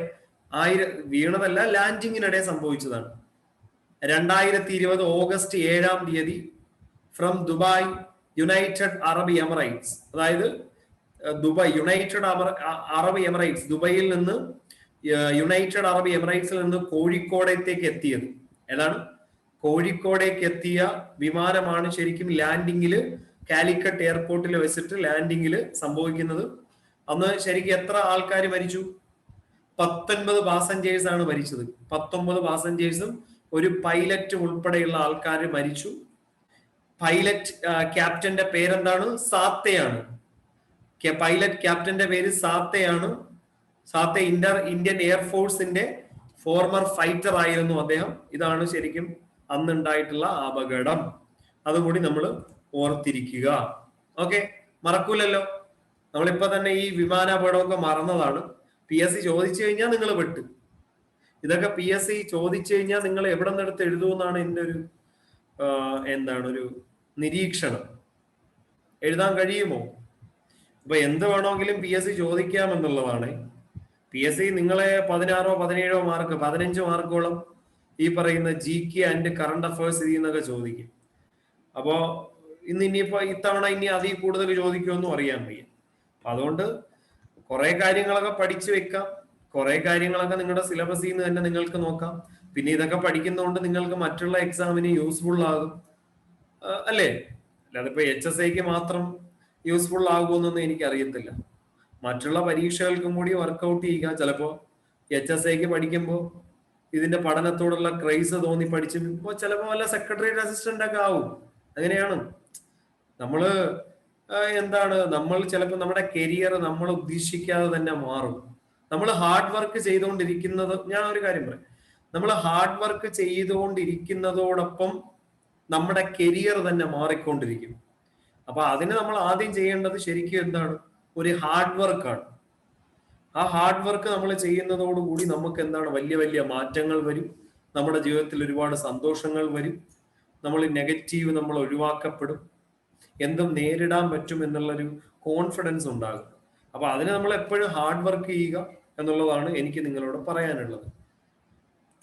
വീണതല്ല, ലാൻഡിങ്ങിനിടെ സംഭവിച്ചതാണ്. 2020 ഓഗസ്റ്റ് 7-ാം തീയതി from Dubai United Arab Emirates, അതായത് ദുബായ് യുണൈറ്റഡ് അറബ് എമിറേറ്റ്സ്, ദുബൈയിൽ നിന്ന് യുണൈറ്റഡ് അറബ് എമിറേറ്റ്സിൽ നിന്ന് കോഴിക്കോടേക്ക് എത്തിയത്. ഏതാണ്? കോഴിക്കോടേക്ക് എത്തിയ വിമാനമാണ് ശരിക്കും ലാൻഡിങ്ങില് കാലിക്കറ്റ് എയർപോർട്ടിൽ വെച്ചിട്ട് ലാൻഡിങ്ങില് സംഭവിക്കുന്നത്. അന്ന് ശരിക്കും എത്ര ആൾക്കാർ മരിച്ചു? 19 പാസഞ്ചേഴ്സ് ആണ് മരിച്ചത്. 19 പാസഞ്ചേഴ്സും ഒരു പൈലറ്റും ഉൾപ്പെടെയുള്ള ആൾക്കാർ മരിച്ചു. പൈലറ്റ് ക്യാപ്റ്റന്റെ പേരെന്താണ്? സാത്തയാണ്. പൈലറ്റ് ക്യാപ്റ്റന്റെ പേര് സാത്തയാണ്. സാത്ത ഇന്ത്യൻ എയർഫോഴ്സിന്റെ ഫോർമർ ഫൈറ്റർ ആയിരുന്നു അദ്ദേഹം. ഇതാണ് ശരിക്കും അന്നുണ്ടായിട്ടുള്ള അപകടം. അതുകൂടി നമ്മൾ ഓർത്തിരിക്കുക. ഓക്കെ, മറക്കൂലല്ലോ. നമ്മളിപ്പോ തന്നെ ഈ വിമാനാപകടമൊക്കെ മറന്നതാണ്. PSC ചോദിച്ചു കഴിഞ്ഞാൽ നിങ്ങൾ പെട്ട്. ഇതൊക്കെ PSC ചോദിച്ചു കഴിഞ്ഞാൽ നിങ്ങൾ എവിടെ നിന്നെടുത്ത് എഴുതുമെന്നാണ് എൻ്റെ ഒരു ഒരു നിരീക്ഷണം. എഴുതാൻ കഴിയുമോ? അപ്പൊ എന്ത് വേണമെങ്കിലും PSC ചോദിക്കാമെന്നുള്ളതാണ്. PSC നിങ്ങളെ 16-17 മാർക്ക് 15 മാർക്കോളം ഈ പറയുന്ന GK ആൻഡ് കറണ്ട് അഫയേഴ്സ് എന്നൊക്കെ ചോദിക്കും. അപ്പോ ഇനിയിപ്പോ ഇത്തവണ ഇനി അതിൽ കൂടുതൽ ചോദിക്കുമെന്നും അറിയാൻ വയ്യ. അതുകൊണ്ട് കുറെ കാര്യങ്ങളൊക്കെ പഠിച്ചു വെക്കാം, കുറെ കാര്യങ്ങളൊക്കെ നിങ്ങളുടെ സിലബസിൽ നിന്ന് തന്നെ നിങ്ങൾക്ക് നോക്കാം. പിന്നെ ഇതൊക്കെ പഠിക്കുന്നതുകൊണ്ട് നിങ്ങൾക്ക് മറ്റുള്ള എക്സാമിന് യൂസ്ഫുൾ ആകും, അല്ലേ? അല്ലാതെ ഇപ്പൊ HSIക്ക് മാത്രം യൂസ്ഫുൾ ആകുമെന്നൊന്നും എനിക്കറിയത്തില്ല. മറ്റുള്ള പരീക്ഷകൾക്കും കൂടി വർക്കൗട്ട് ചെയ്യുക. ചിലപ്പോ HSIക്ക് പഠിക്കുമ്പോൾ ഇതിന്റെ പഠനത്തോടുള്ള ക്രൈസ് തോന്നി പഠിച്ചപ്പോ ചിലപ്പോ വല്ല സെക്രട്ടറിയേറ്റ് അസിസ്റ്റന്റ് ഒക്കെ ആവും. അങ്ങനെയാണ് നമ്മള് നമ്മൾ ചിലപ്പോൾ നമ്മുടെ കരിയർ നമ്മൾ ഉദ്ദേശിക്കാതെ തന്നെ മാറും. നമ്മൾ ഹാർഡ് വർക്ക് ചെയ്തുകൊണ്ടിരിക്കുന്നത്, ഞാൻ ഒരു കാര്യം പറയാം, നമ്മൾ ഹാർഡ് വർക്ക് ചെയ്തുകൊണ്ടിരിക്കുന്നതോടൊപ്പം നമ്മുടെ കരിയർ തന്നെ മാറിക്കൊണ്ടിരിക്കും. അപ്പൊ അതിന് നമ്മൾ ആദ്യം ചെയ്യേണ്ടത് ശരിക്കും എന്താണ്? ഒരു ഹാർഡ് വർക്കാണ്. ആ ഹാർഡ് വർക്ക് നമ്മൾ ചെയ്യുന്നതോടുകൂടി നമുക്ക് എന്താണ് വലിയ വലിയ മാറ്റങ്ങൾ വരും. നമ്മുടെ ജീവിതത്തിൽ ഒരുപാട് സന്തോഷങ്ങൾ വരും. നമ്മൾ നെഗറ്റീവ് നമ്മൾ ഒഴിവാക്കപ്പെടും. എന്തും നേരിടാൻ പറ്റും എന്നുള്ളൊരു കോൺഫിഡൻസ് ഉണ്ടാകും. അപ്പൊ അതിന് നമ്മൾ എപ്പോഴും ഹാർഡ് വർക്ക് ചെയ്യുക എന്നുള്ളതാണ് എനിക്ക് നിങ്ങളോട് പറയാനുള്ളത്.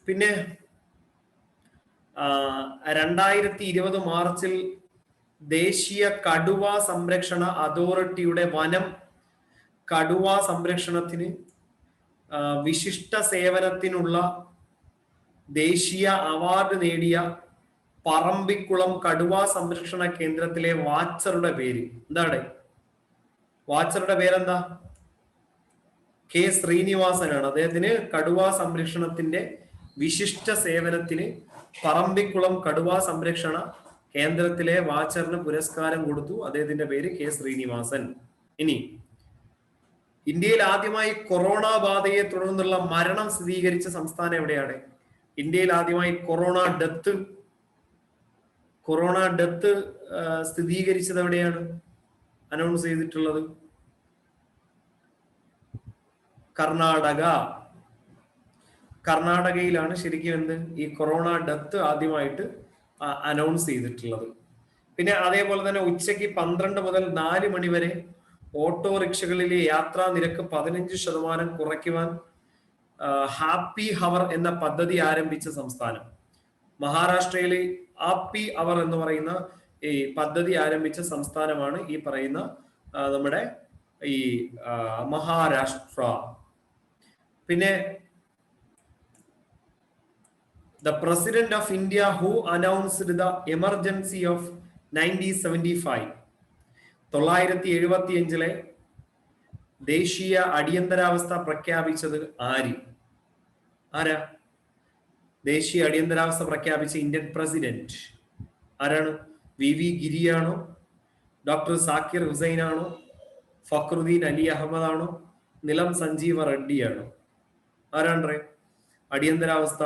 പിന്നെ 2020 മാർച്ചിൽ ദേശീയ കടുവ സംരക്ഷണ അതോറിറ്റിയുടെ വനം കടുവ സംരക്ഷണത്തിന് വിശിഷ്ട സേവനത്തിനുള്ള ദേശീയ അവാർഡ് നേടിയ പറമ്പിക്കുളം കടുവ സംരക്ഷണ കേന്ദ്രത്തിലെ വാച്ചറുടെ പേര് എന്താണ്? വാച്ചറുടെ പേരെന്താ? K. ശ്രീനിവാസനാണ്. അദ്ദേഹത്തിന് കടുവ സംരക്ഷണത്തിന്റെ വിശിഷ്ട സേവനത്തിന് പറമ്പിക്കുളം കടുവ സംരക്ഷണ കേന്ദ്രത്തിലെ വാച്ചറിന് പുരസ്കാരം കൊടുത്തു. അദ്ദേഹത്തിന്റെ പേര് K. ശ്രീനിവാസൻ. ഇനി ഇന്ത്യയിൽ ആദ്യമായി കൊറോണ ബാധയെ തുടർന്നുള്ള മരണം സ്ഥിരീകരിച്ച സംസ്ഥാനം എവിടെയാണ്? ഇന്ത്യയിൽ ആദ്യമായി കൊറോണ ഡെത്ത് സ്ഥിരീകരിച്ചത് എവിടെയാണ് അനൗൺസ് ചെയ്തിട്ടുള്ളത്? കർണാടകയിലാണ് ശരിക്കും ഈ കൊറോണ ഡെത്ത് ആദ്യമായിട്ട് അനൗൺസ് ചെയ്തിട്ടുള്ളത്. പിന്നെ അതേപോലെ തന്നെ ഉച്ചയ്ക്ക് 12 മുതൽ 4 മണി വരെ ഓട്ടോറിക്ഷകളിലെ യാത്രാ നിരക്ക് 15% കുറയ്ക്കുവാൻ ഹാപ്പി ഹവർ എന്ന പദ്ധതി ആരംഭിച്ച സംസ്ഥാനം മഹാരാഷ്ട്രയിലെ ഹാപ്പി അവർ എന്ന് പറയുന്ന ഈ പദ്ധതി ആരംഭിച്ച സംസ്ഥാനമാണ് ഈ പറയുന്ന നമ്മുടെ ഈ മഹാരാഷ്ട്ര. പിന്നെ the president of India who announced the emergency of 1975 1975 ദേശീയ അടിയന്തരാവസ്ഥ പ്രഖ്യാപിച്ചത് ആരാ? ദേശീയ അടിയന്തരാവസ്ഥ പ്രഖ്യാപിച്ച ഇന്ത്യൻ പ്രസിഡന്റ് ആരാണ്? VV ഗിരിയാണോ? ഡോക്ടർ സാക്കിർ ഹുസൈൻ ആണോ? ഫക്രുദ്ദീൻ അലി അഹമ്മദ് ആണോ? നിലം സഞ്ജീവ റെഡ്ഡിയാണോ? ആരാണ് അടിയന്തരാവസ്ഥ?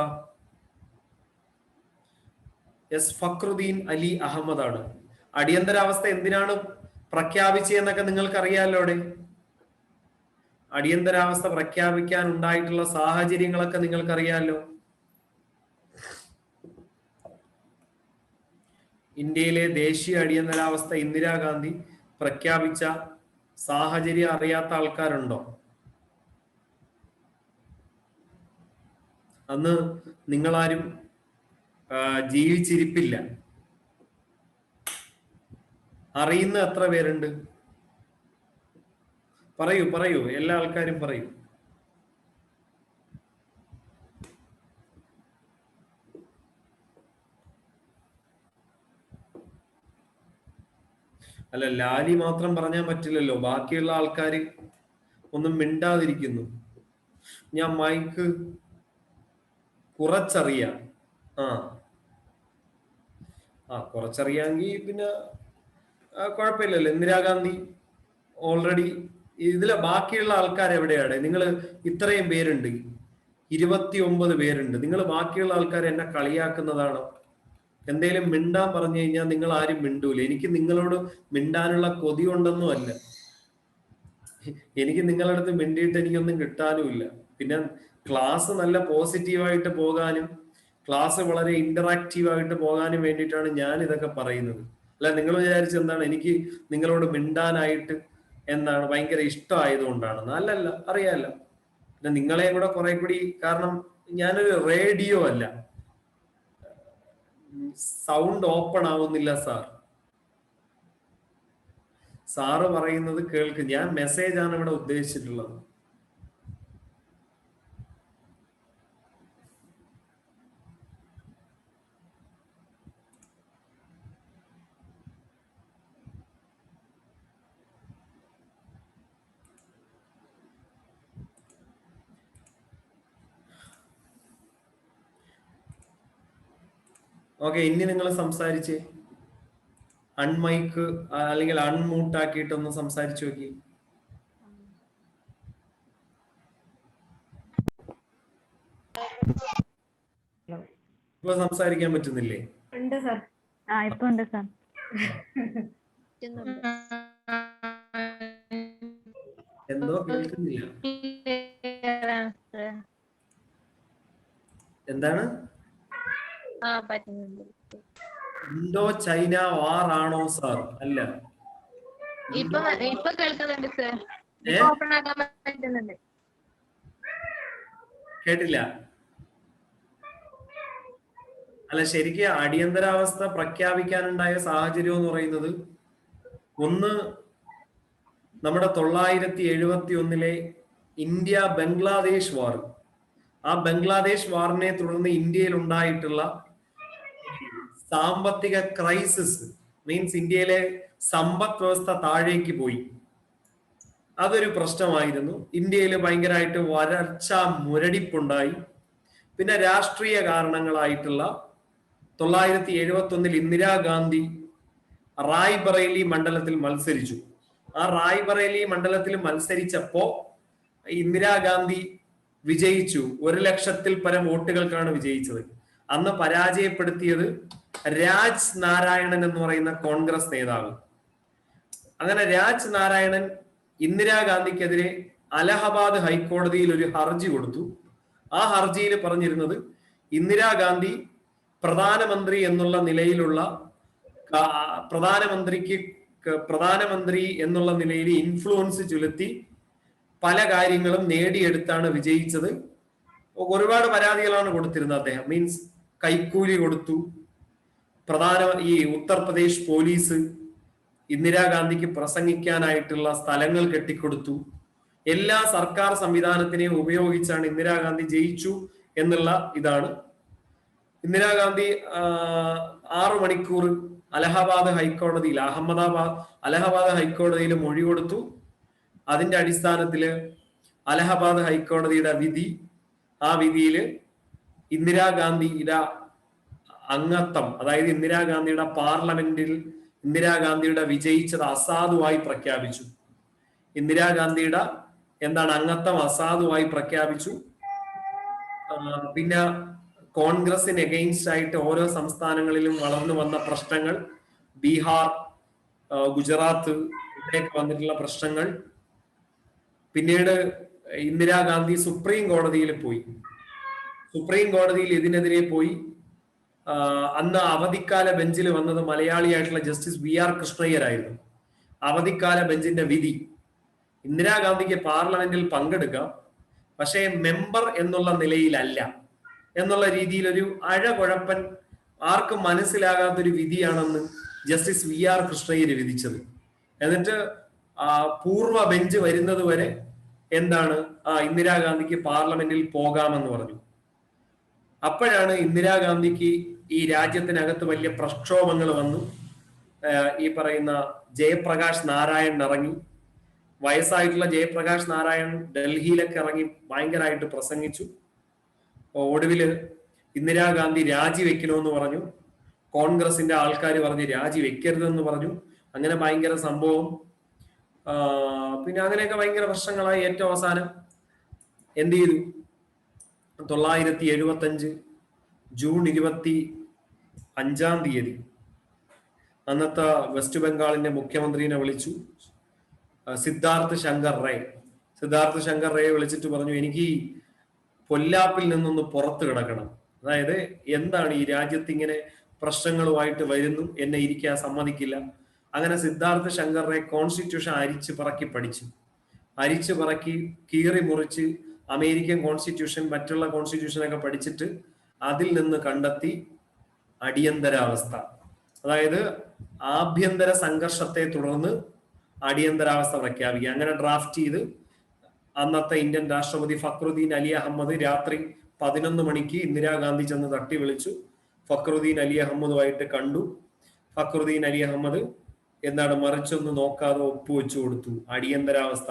ഫക്രുദ്ദീൻ അലി അഹമ്മദ് ആണ്. അടിയന്തരാവസ്ഥ എന്തിനാണ് പ്രഖ്യാപിച്ചതെന്നൊക്കെ നിങ്ങൾക്ക് അറിയാമല്ലോടെ. അടിയന്തരാവസ്ഥ പ്രഖ്യാപിക്കാൻ ഉണ്ടായിട്ടുള്ള സാഹചര്യങ്ങളൊക്കെ നിങ്ങൾക്കറിയാമല്ലോ. ഇന്ത്യയിലെ ദേശീയ അടിയന്തരാവസ്ഥ ഇന്ദിരാഗാന്ധി പ്രഖ്യാപിച്ച സാഹചര്യം അറിയാത്ത ആൾക്കാരുണ്ടോ? അന്ന് നിങ്ങളാരും ജീവിച്ചിരിപ്പില്ല. അറിയുന്ന എത്ര പേരുണ്ട്? പറയൂ, എല്ലാ ആൾക്കാരും പറയൂ. അല്ല, ലാലി മാത്രം പറഞ്ഞാൽ പറ്റില്ലല്ലോ, ബാക്കിയുള്ള ആൾക്കാര് ഒന്നും മിണ്ടാതിരിക്കുന്നു. ഞാൻ മൈക്ക് കുറച്ചറിയാം. കുറച്ചറിയാമെങ്കിൽ പിന്നെ കുഴപ്പമില്ലല്ലോ. ഇന്ദിരാഗാന്ധി ഓൾറെഡി ഇതിലെ ബാക്കിയുള്ള ആൾക്കാർ എവിടെയാണ്? നിങ്ങൾ ഇത്രയും പേരുണ്ട്, 29 പേരുണ്ട്. നിങ്ങൾ ബാക്കിയുള്ള ആൾക്കാർ എന്നെ കളിയാക്കുന്നതാണോ? എന്തേലും മിണ്ടാൻ പറഞ്ഞു കഴിഞ്ഞാൽ നിങ്ങൾ ആരും മിണ്ടൂല. എനിക്ക് നിങ്ങളോട് മിണ്ടാനുള്ള കൊതി കൊണ്ടൊന്നും അല്ല. എനിക്ക് നിങ്ങളുടെ അടുത്ത് മിണ്ടിയിട്ട് എനിക്കൊന്നും കിട്ടാനുമില്ല. പിന്നെ ക്ലാസ് നല്ല പോസിറ്റീവായിട്ട് പോകാനും ക്ലാസ് വളരെ ഇന്ററാക്റ്റീവ് ആയിട്ട് പോകാനും വേണ്ടിയിട്ടാണ് ഞാൻ ഇതൊക്കെ പറയുന്നത്. അല്ല നിങ്ങൾ വിചാരിച്ച എന്താണ് എനിക്ക് നിങ്ങളോട് മിണ്ടാനായിട്ട് എന്താണ് ഭയങ്കര ഇഷ്ടമായതുകൊണ്ടാണ്? അല്ലല്ല, അറിയാമല്ലോ. പിന്നെ നിങ്ങളെ കൂടെ കുറെ കൂടി, കാരണം ഞാനൊരു റേഡിയോ അല്ല, സൗണ്ട് ഓപ്പൺ ആവുന്നില്ല സാർ. സാറ് പറയുന്നത് കേൾക്ക്. ഞാൻ മെസ്സേജ് ആണ് ഇവിടെ ഉദ്ദേശിച്ചിട്ടുള്ളത്. ഓക്കെ, ഇനി നിങ്ങൾ സംസാരിച്ചേ. അൺമൈക്ക് അല്ലെങ്കിൽ അൺമ്യൂട്ട് ആക്കിയിട്ടൊന്ന് സംസാരിച്ചു നോക്കി. ഇപ്പൊ സംസാരിക്കാൻ പറ്റുന്നില്ലേ? ഉണ്ട് സർ. ഇപ്പൊ ഉണ്ട് സാർ. എന്തോ കേൾക്കുന്നില്ല. എന്താണ്? ഇന്തോ ചൈന വാർ ആണോ സാർ? അല്ല, ഇപ്പൊ കേൾക്കുന്നുണ്ട് സർ. ഓപ്പൺ ആക്കാൻ പറ്റുന്നുണ്ട്. കേട്ടില്ല. അല്ല, ശരിക്കും അടിയന്തരാവസ്ഥ പ്രഖ്യാപിക്കാനുണ്ടായ സാഹചര്യം എന്ന് പറയുന്നത്, ഒന്ന് നമ്മുടെ 971 ഇന്ത്യ ബംഗ്ലാദേശ് വാർ. ആ ബംഗ്ലാദേശ് വാറിനെ തുടർന്ന് ഇന്ത്യയിൽ ഉണ്ടായിട്ടുള്ള സാമ്പത്തിക ക്രൈസിസ്, മീൻസ് ഇന്ത്യയിലെ സമ്പദ് വ്യവസ്ഥ താഴേക്ക് പോയി. അതൊരു പ്രശ്നമായിരുന്നു. ഇന്ത്യയിൽ ഭയങ്കരമായിട്ട് വരൾച്ച, മുരടിപ്പുണ്ടായി. പിന്നെ രാഷ്ട്രീയ കാരണങ്ങളായിട്ടുള്ള 971 ഇന്ദിരാഗാന്ധി റായ്ബറേലി മണ്ഡലത്തിൽ മത്സരിച്ചു. ആ റായ്ബറേലി മണ്ഡലത്തിൽ മത്സരിച്ചപ്പോ ഇന്ദിരാഗാന്ധി വിജയിച്ചു. 1,00,000-ൽ പരം വോട്ടുകൾക്കാണ് വിജയിച്ചത്. അന്ന് പരാജയപ്പെടുത്തിയത് രാജ് നാരായണൻ എന്ന് പറയുന്ന കോൺഗ്രസ് നേതാവ്. അങ്ങനെ രാജ് നാരായണൻ ഇന്ദിരാഗാന്ധിക്കെതിരെ അലഹബാദ് ഹൈക്കോടതിയിൽ ഒരു ഹർജി കൊടുത്തു. ആ ഹർജിയിൽ പറഞ്ഞിരുന്നത്, ഇന്ദിരാഗാന്ധി പ്രധാനമന്ത്രി എന്നുള്ള നിലയിലുള്ള പ്രധാനമന്ത്രി എന്നുള്ള നിലയിൽ ഇൻഫ്ലുവൻസ് ചെലുത്തി പല കാര്യങ്ങളും നേടിയെടുത്താണ് വിജയിച്ചത്. ഒരുപാട് പരാതികളാണ് കൊടുത്തിരുന്നത് അദ്ദേഹം. മീൻസ് കൈക്കൂലി കൊടുത്തു, ഈ ഉത്തർപ്രദേശ് പോലീസ് ഇന്ദിരാഗാന്ധിക്ക് പ്രസംഗിക്കാനായിട്ടുള്ള സ്ഥലങ്ങൾ കെട്ടിക്കൊടുത്തു. എല്ലാ സർക്കാർ സംവിധാനത്തിനെയും ഉപയോഗിച്ചാണ് ഇന്ദിരാഗാന്ധി ജയിച്ചു എന്നുള്ള ഇതാണ്. ഇന്ദിരാഗാന്ധി 6 മണിക്കൂർ അലഹബാദ് ഹൈക്കോടതിയിൽ മൊഴി കൊടുത്തു. അതിന്റെ അടിസ്ഥാനത്തില് അലഹബാദ് ഹൈക്കോടതിയുടെ വിധി, ആ വിധിയില് ഇന്ദിരാഗാന്ധിയുടെ അംഗത്വം, അതായത് ഇന്ദിരാഗാന്ധിയുടെ പാർലമെന്റിൽ ഇന്ദിരാഗാന്ധിയുടെ വിജയിച്ചത് അസാധുവായി പ്രഖ്യാപിച്ചു. ഇന്ദിരാഗാന്ധിയുടെ അംഗത്വം അസാധുവായി പ്രഖ്യാപിച്ചു. പിന്നെ കോൺഗ്രസിന് എഗെയിൻസ്റ്റ് ആയിട്ട് ഓരോ സംസ്ഥാനങ്ങളിലും വളർന്നു വന്ന പ്രശ്നങ്ങൾ, ബീഹാർ, ഗുജറാത്ത്, ഇവിടെയൊക്കെ വന്നിട്ടുള്ള പ്രശ്നങ്ങൾ. പിന്നീട് ഇന്ദിരാഗാന്ധി സുപ്രീം കോടതിയിൽ പോയി. സുപ്രീം കോടതിയിൽ ഇതിനെതിരെ പോയി. അന്ന് അവധിക്കാല ബെഞ്ചിൽ വന്നത് മലയാളിയായിട്ടുള്ള ജസ്റ്റിസ് VR കൃഷ്ണയ്യരായിരുന്നു. അവധിക്കാല ബെഞ്ചിന്റെ വിധി, ഇന്ദിരാഗാന്ധിക്ക് പാർലമെന്റിൽ പങ്കെടുക്കാം, പക്ഷേ മെമ്പർ എന്നുള്ള നിലയിലല്ല എന്നുള്ള രീതിയിൽ ഒരു അഴകുഴപ്പൻ, ആർക്കും മനസ്സിലാകാത്തൊരു വിധിയാണെന്ന് ജസ്റ്റിസ് VR കൃഷ്ണയ്യർ വിധിച്ചത്. എന്നിട്ട് പൂർവ്വ ബെഞ്ച് വരുന്നത് വരെ ഇന്ദിരാഗാന്ധിക്ക് പാർലമെന്റിൽ പോകാമെന്ന് പറഞ്ഞു. അപ്പോഴാണ് ഇന്ദിരാഗാന്ധിക്ക് ഈ രാജ്യത്തിനകത്ത് വലിയ പ്രക്ഷോഭങ്ങൾ വന്നു. ഈ പറയുന്ന ജയപ്രകാശ് നാരായൺ ഇറങ്ങി. വയസ്സായിട്ടുള്ള ജയപ്രകാശ് നാരായൺ ഡൽഹിയിലൊക്കെ ഇറങ്ങി ഭയങ്കരമായിട്ട് പ്രസംഗിച്ചു. ഒടുവില് ഇന്ദിരാഗാന്ധി രാജിവെക്കണമെന്ന് പറഞ്ഞു. കോൺഗ്രസിന്റെ ആൾക്കാർ പറഞ്ഞ് രാജിവെക്കരുതെന്ന് പറഞ്ഞു. അങ്ങനെ ഭയങ്കര സംഭവം. പിന്നെ അങ്ങനെയൊക്കെ ഭയങ്കര പ്രശ്നങ്ങളായി. ഏറ്റവും അവസാനം എന്ത് ചെയ്തു? 975 ജൂൺ 25 അന്നത്തെ വെസ്റ്റ് ബംഗാളിന്റെ മുഖ്യമന്ത്രിനെ വിളിച്ചു, സിദ്ധാർത്ഥ് ശങ്കർ റേ വിളിച്ചിട്ട് പറഞ്ഞു, എനിക്ക് പൊല്ലാപ്പിൽ നിന്നൊന്ന് പുറത്തു കിടക്കണം. അതായത് എന്താണ് ഈ രാജ്യത്ത് ഇങ്ങനെ പ്രശ്നങ്ങളുമായിട്ട് വരുന്നു, എന്നെ ഇരിക്കാൻ സമ്മതിക്കില്ല. അങ്ങനെ സിദ്ധാർത്ഥ് ശങ്കർ റേ കോൺസ്റ്റിറ്റ്യൂഷൻ അരിച്ചു പറക്കി കീറി മുറിച്ച് അമേരിക്കൻ കോൺസ്റ്റിറ്റ്യൂഷൻ, മറ്റുള്ള കോൺസ്റ്റിറ്റ്യൂഷൻ ഒക്കെ പഠിച്ചിട്ട് അതിൽ നിന്ന് കണ്ടെത്തി അടിയന്തരാവസ്ഥ. അതായത് ആഭ്യന്തര സംഘർഷത്തെ തുടർന്ന് അടിയന്തരാവസ്ഥ പ്രഖ്യാപിക്കുക. അങ്ങനെ ഡ്രാഫ്റ്റ് ചെയ്ത് അന്നത്തെ ഇന്ത്യൻ രാഷ്ട്രപതി ഫക്രുദ്ദീൻ അലി അഹമ്മദ് രാത്രി 11 മണിക്ക് ഇന്ദിരാഗാന്ധി ചെന്ന് തട്ടി വിളിച്ചു. ഫക്രുദ്ദീൻ അലി അഹമ്മദുമായിട്ട് കണ്ടു. ഫക്രുദ്ദീൻ അലി അഹമ്മദ് എന്താണ് മറിച്ചൊന്ന് നോക്കാതെ ഒപ്പുവെച്ചു കൊടുത്തു. അടിയന്തരാവസ്ഥ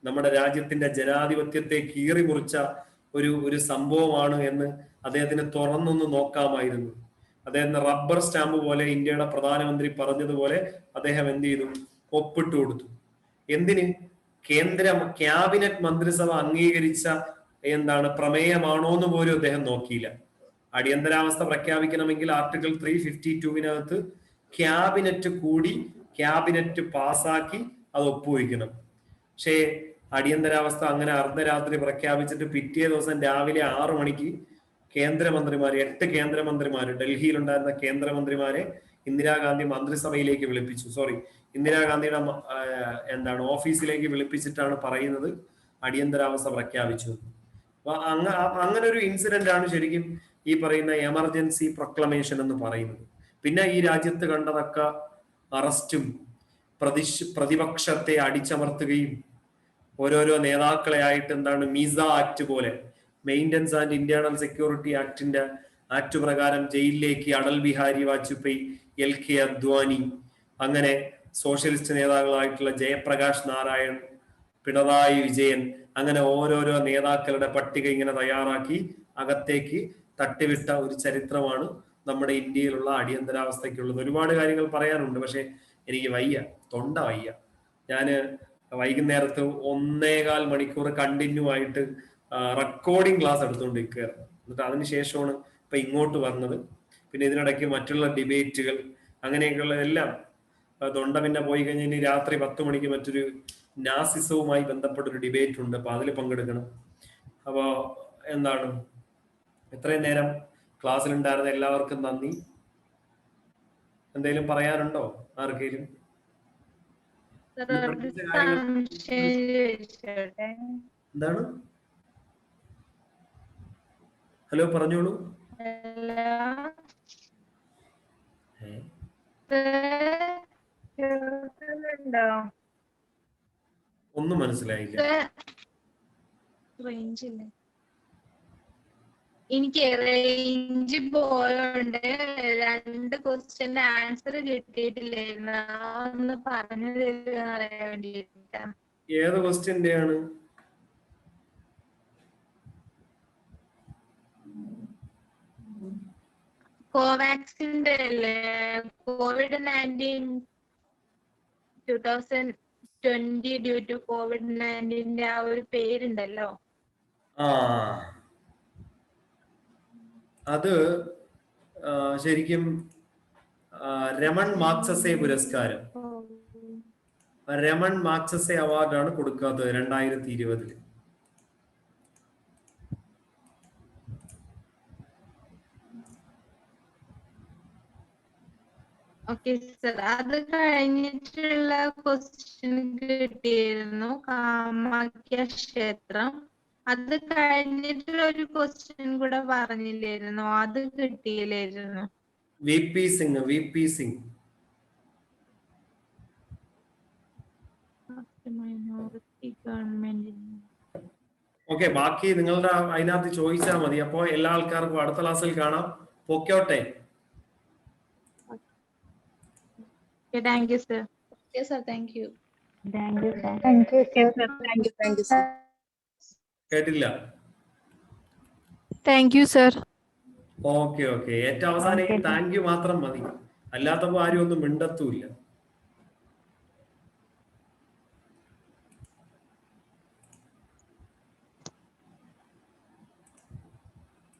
നമ്മുടെ രാജ്യത്തിന്റെ ജനാധിപത്യത്തെ കീറി മുറിച്ച ഒരു സംഭവമാണ് എന്ന് അദ്ദേഹത്തിന് തുറന്നൊന്ന് നോക്കാമായിരുന്നു. അദ്ദേഹത്തിന് റബ്ബർ സ്റ്റാമ്പ് പോലെ ഇന്ത്യയുടെ പ്രധാനമന്ത്രി പറഞ്ഞതുപോലെ അദ്ദേഹം എന്ത് ചെയ്തു? ഒപ്പിട്ട് കൊടുത്തു. എന്തിന്? ക്യാബിനറ്റ് മന്ത്രിസഭ അംഗീകരിച്ച പ്രമേയമാണോ എന്ന് പോലും അദ്ദേഹം നോക്കിയില്ല. അടിയന്തരാവസ്ഥ പ്രഖ്യാപിക്കണമെങ്കിൽ ആർട്ടിക്കിൾ 352 ക്യാബിനറ്റ് കൂടി ക്യാബിനറ്റ് പാസാക്കി അത് ഒപ്പുവയ്ക്കണം. പക്ഷേ അടിയന്തരാവസ്ഥ അങ്ങനെ അർദ്ധരാത്രി പ്രഖ്യാപിച്ചിട്ട് പിറ്റേ ദിവസം രാവിലെ 6 മണിക്ക് കേന്ദ്രമന്ത്രിമാരെ 8 കേന്ദ്രമന്ത്രിമാര് ഡൽഹിയിലുണ്ടായിരുന്ന കേന്ദ്രമന്ത്രിമാരെ ഇന്ദിരാഗാന്ധി മന്ത്രിസഭയിലേക്ക് വിളിപ്പിച്ചു. ഇന്ദിരാഗാന്ധിയുടെ ഓഫീസിലേക്ക് വിളിപ്പിച്ചിട്ടാണ് പറയുന്നത് അടിയന്തരാവസ്ഥ പ്രഖ്യാപിച്ചു. അപ്പൊ അങ്ങനെ ഒരു ഇൻസിഡന്റ് ആണ് ശരിക്കും ഈ പറയുന്ന എമർജൻസി പ്രൊക്ലമേഷൻ എന്ന് പറയുന്നത്. പിന്നെ ഈ രാജ്യത്ത് കണ്ടതൊക്കെ അറസ്റ്റും പ്രതിപക്ഷത്തെ അടിച്ചമർത്തുകയും ഓരോരോ നേതാക്കളെ ആയിട്ട് മീസ ആക്ട് പോലെ maintenance and internal security act പ്രകാരം ജയിലിലേക്ക് അടൽ ബിഹാരി വാജ്പേയി, LK അദ്വാനി, അങ്ങനെ സോഷ്യലിസ്റ്റ് നേതാക്കളായിട്ടുള്ള ജയപ്രകാശ് നാരായൺ, പിണറായി വിജയൻ, അങ്ങനെ ഓരോരോ നേതാക്കളുടെ പട്ടിക ഇങ്ങനെ തയ്യാറാക്കി അകത്തേക്ക് തട്ടിവിട്ട ഒരു ചരിത്രമാണ് നമ്മുടെ ഇന്ത്യയിലുള്ള അടിയന്തരാവസ്ഥയ്ക്കുള്ളത്. ഒരുപാട് കാര്യങ്ങൾ പറയാനുണ്ട്, പക്ഷെ എനിക്ക് വയ്യ, തൊണ്ട വയ്യ. ഞാന് വൈകുന്നേരത്ത് 1.25 മണിക്കൂർ കണ്ടിന്യൂ ആയിട്ട് റെക്കോർഡിംഗ് ക്ലാസ് എടുത്തുകൊണ്ടിരിക്കുകയാണ്. എന്നിട്ട് അതിനുശേഷമാണ് ഇപ്പൊ ഇങ്ങോട്ട് വന്നത്. പിന്നെ ഇതിനിടയ്ക്ക് മറ്റുള്ള ഡിബേറ്റുകൾ അങ്ങനെയൊക്കെയുള്ളതെല്ലാം തൊണ്ട പിന്നെ പോയി കഴിഞ്ഞാൽ ഇനി രാത്രി 10 മണിക്ക് മറ്റൊരു നാസിസവുമായി ബന്ധപ്പെട്ടൊരു ഡിബേറ്റ് ഉണ്ട്. അപ്പൊ അതിൽ പങ്കെടുക്കണം. അപ്പോ ഇത്രയും നേരം ക്ലാസ്സിലുണ്ടായിരുന്ന എല്ലാവർക്കും നന്ദി. എന്തെങ്കിലും പറയാനുണ്ടോ ആർക്കെങ്കിലും? എന്താണ്? ഹലോ, പറഞ്ഞോളൂ. ഒന്നും മനസ്സിലായില്ല. എനിക്ക് റേഞ്ച് പോയോണ്ട് 2 ക്വസ്റ്റ്യന്റെ ആൻസർ കിട്ടിയിട്ടില്ലായിരുന്നു. ഒന്ന് പറഞ്ഞു തരുമെന്ന് അറിയാൻ വേണ്ടിയിട്ടാ. ഏത് ക്വസ്റ്റ്യന്റെയാണ്? കോവാക്സിന്റെ അല്ലേ? COVID-19 2020 ഡ്യൂ ടു COVID-19 ആ ഒരു പേരുണ്ടല്ലോ. അത് ശരിക്കും രമൺ മാഗ്സസെ പുരസ്കാരം, രമൺ മാഗ്സസെ അവാർഡാണ് കൊടുക്കാത്തത് 2020. ഓക്കെ സർ, അത് കഴിഞ്ഞിട്ടുള്ള ക്വസ്റ്റ്യൻ കിട്ടിയിരുന്നു. കാമാഖ്യ ക്ഷേത്രം, അത് കഴിഞ്ഞിട്ടുള്ള ഒരു ക്വസ്റ്റ്യൻ കൂടെ പറഞ്ഞില്ലായിരുന്നു, അത് കിട്ടിയില്ലായിരുന്നു. VP സിംഗ്. ഓക്കെ, ബാക്കി നിങ്ങളുടെ അതിനകത്ത് ചോദിച്ചാൽ മതി. അപ്പോ എല്ലാ ആൾക്കാർക്കും അടുത്ത ക്ലാസ്സിൽ കാണാം. പൊക്കോട്ടെ. Thank you sir. കേട്ടില്ല. Thank you sir. ഓക്കെ. ഏറ്റവും അവസാനം താങ്ക് യു മാത്രം മതി, അല്ലാത്തപ്പോ ആരും ഒന്നും മിണ്ടത്തുമില്ല.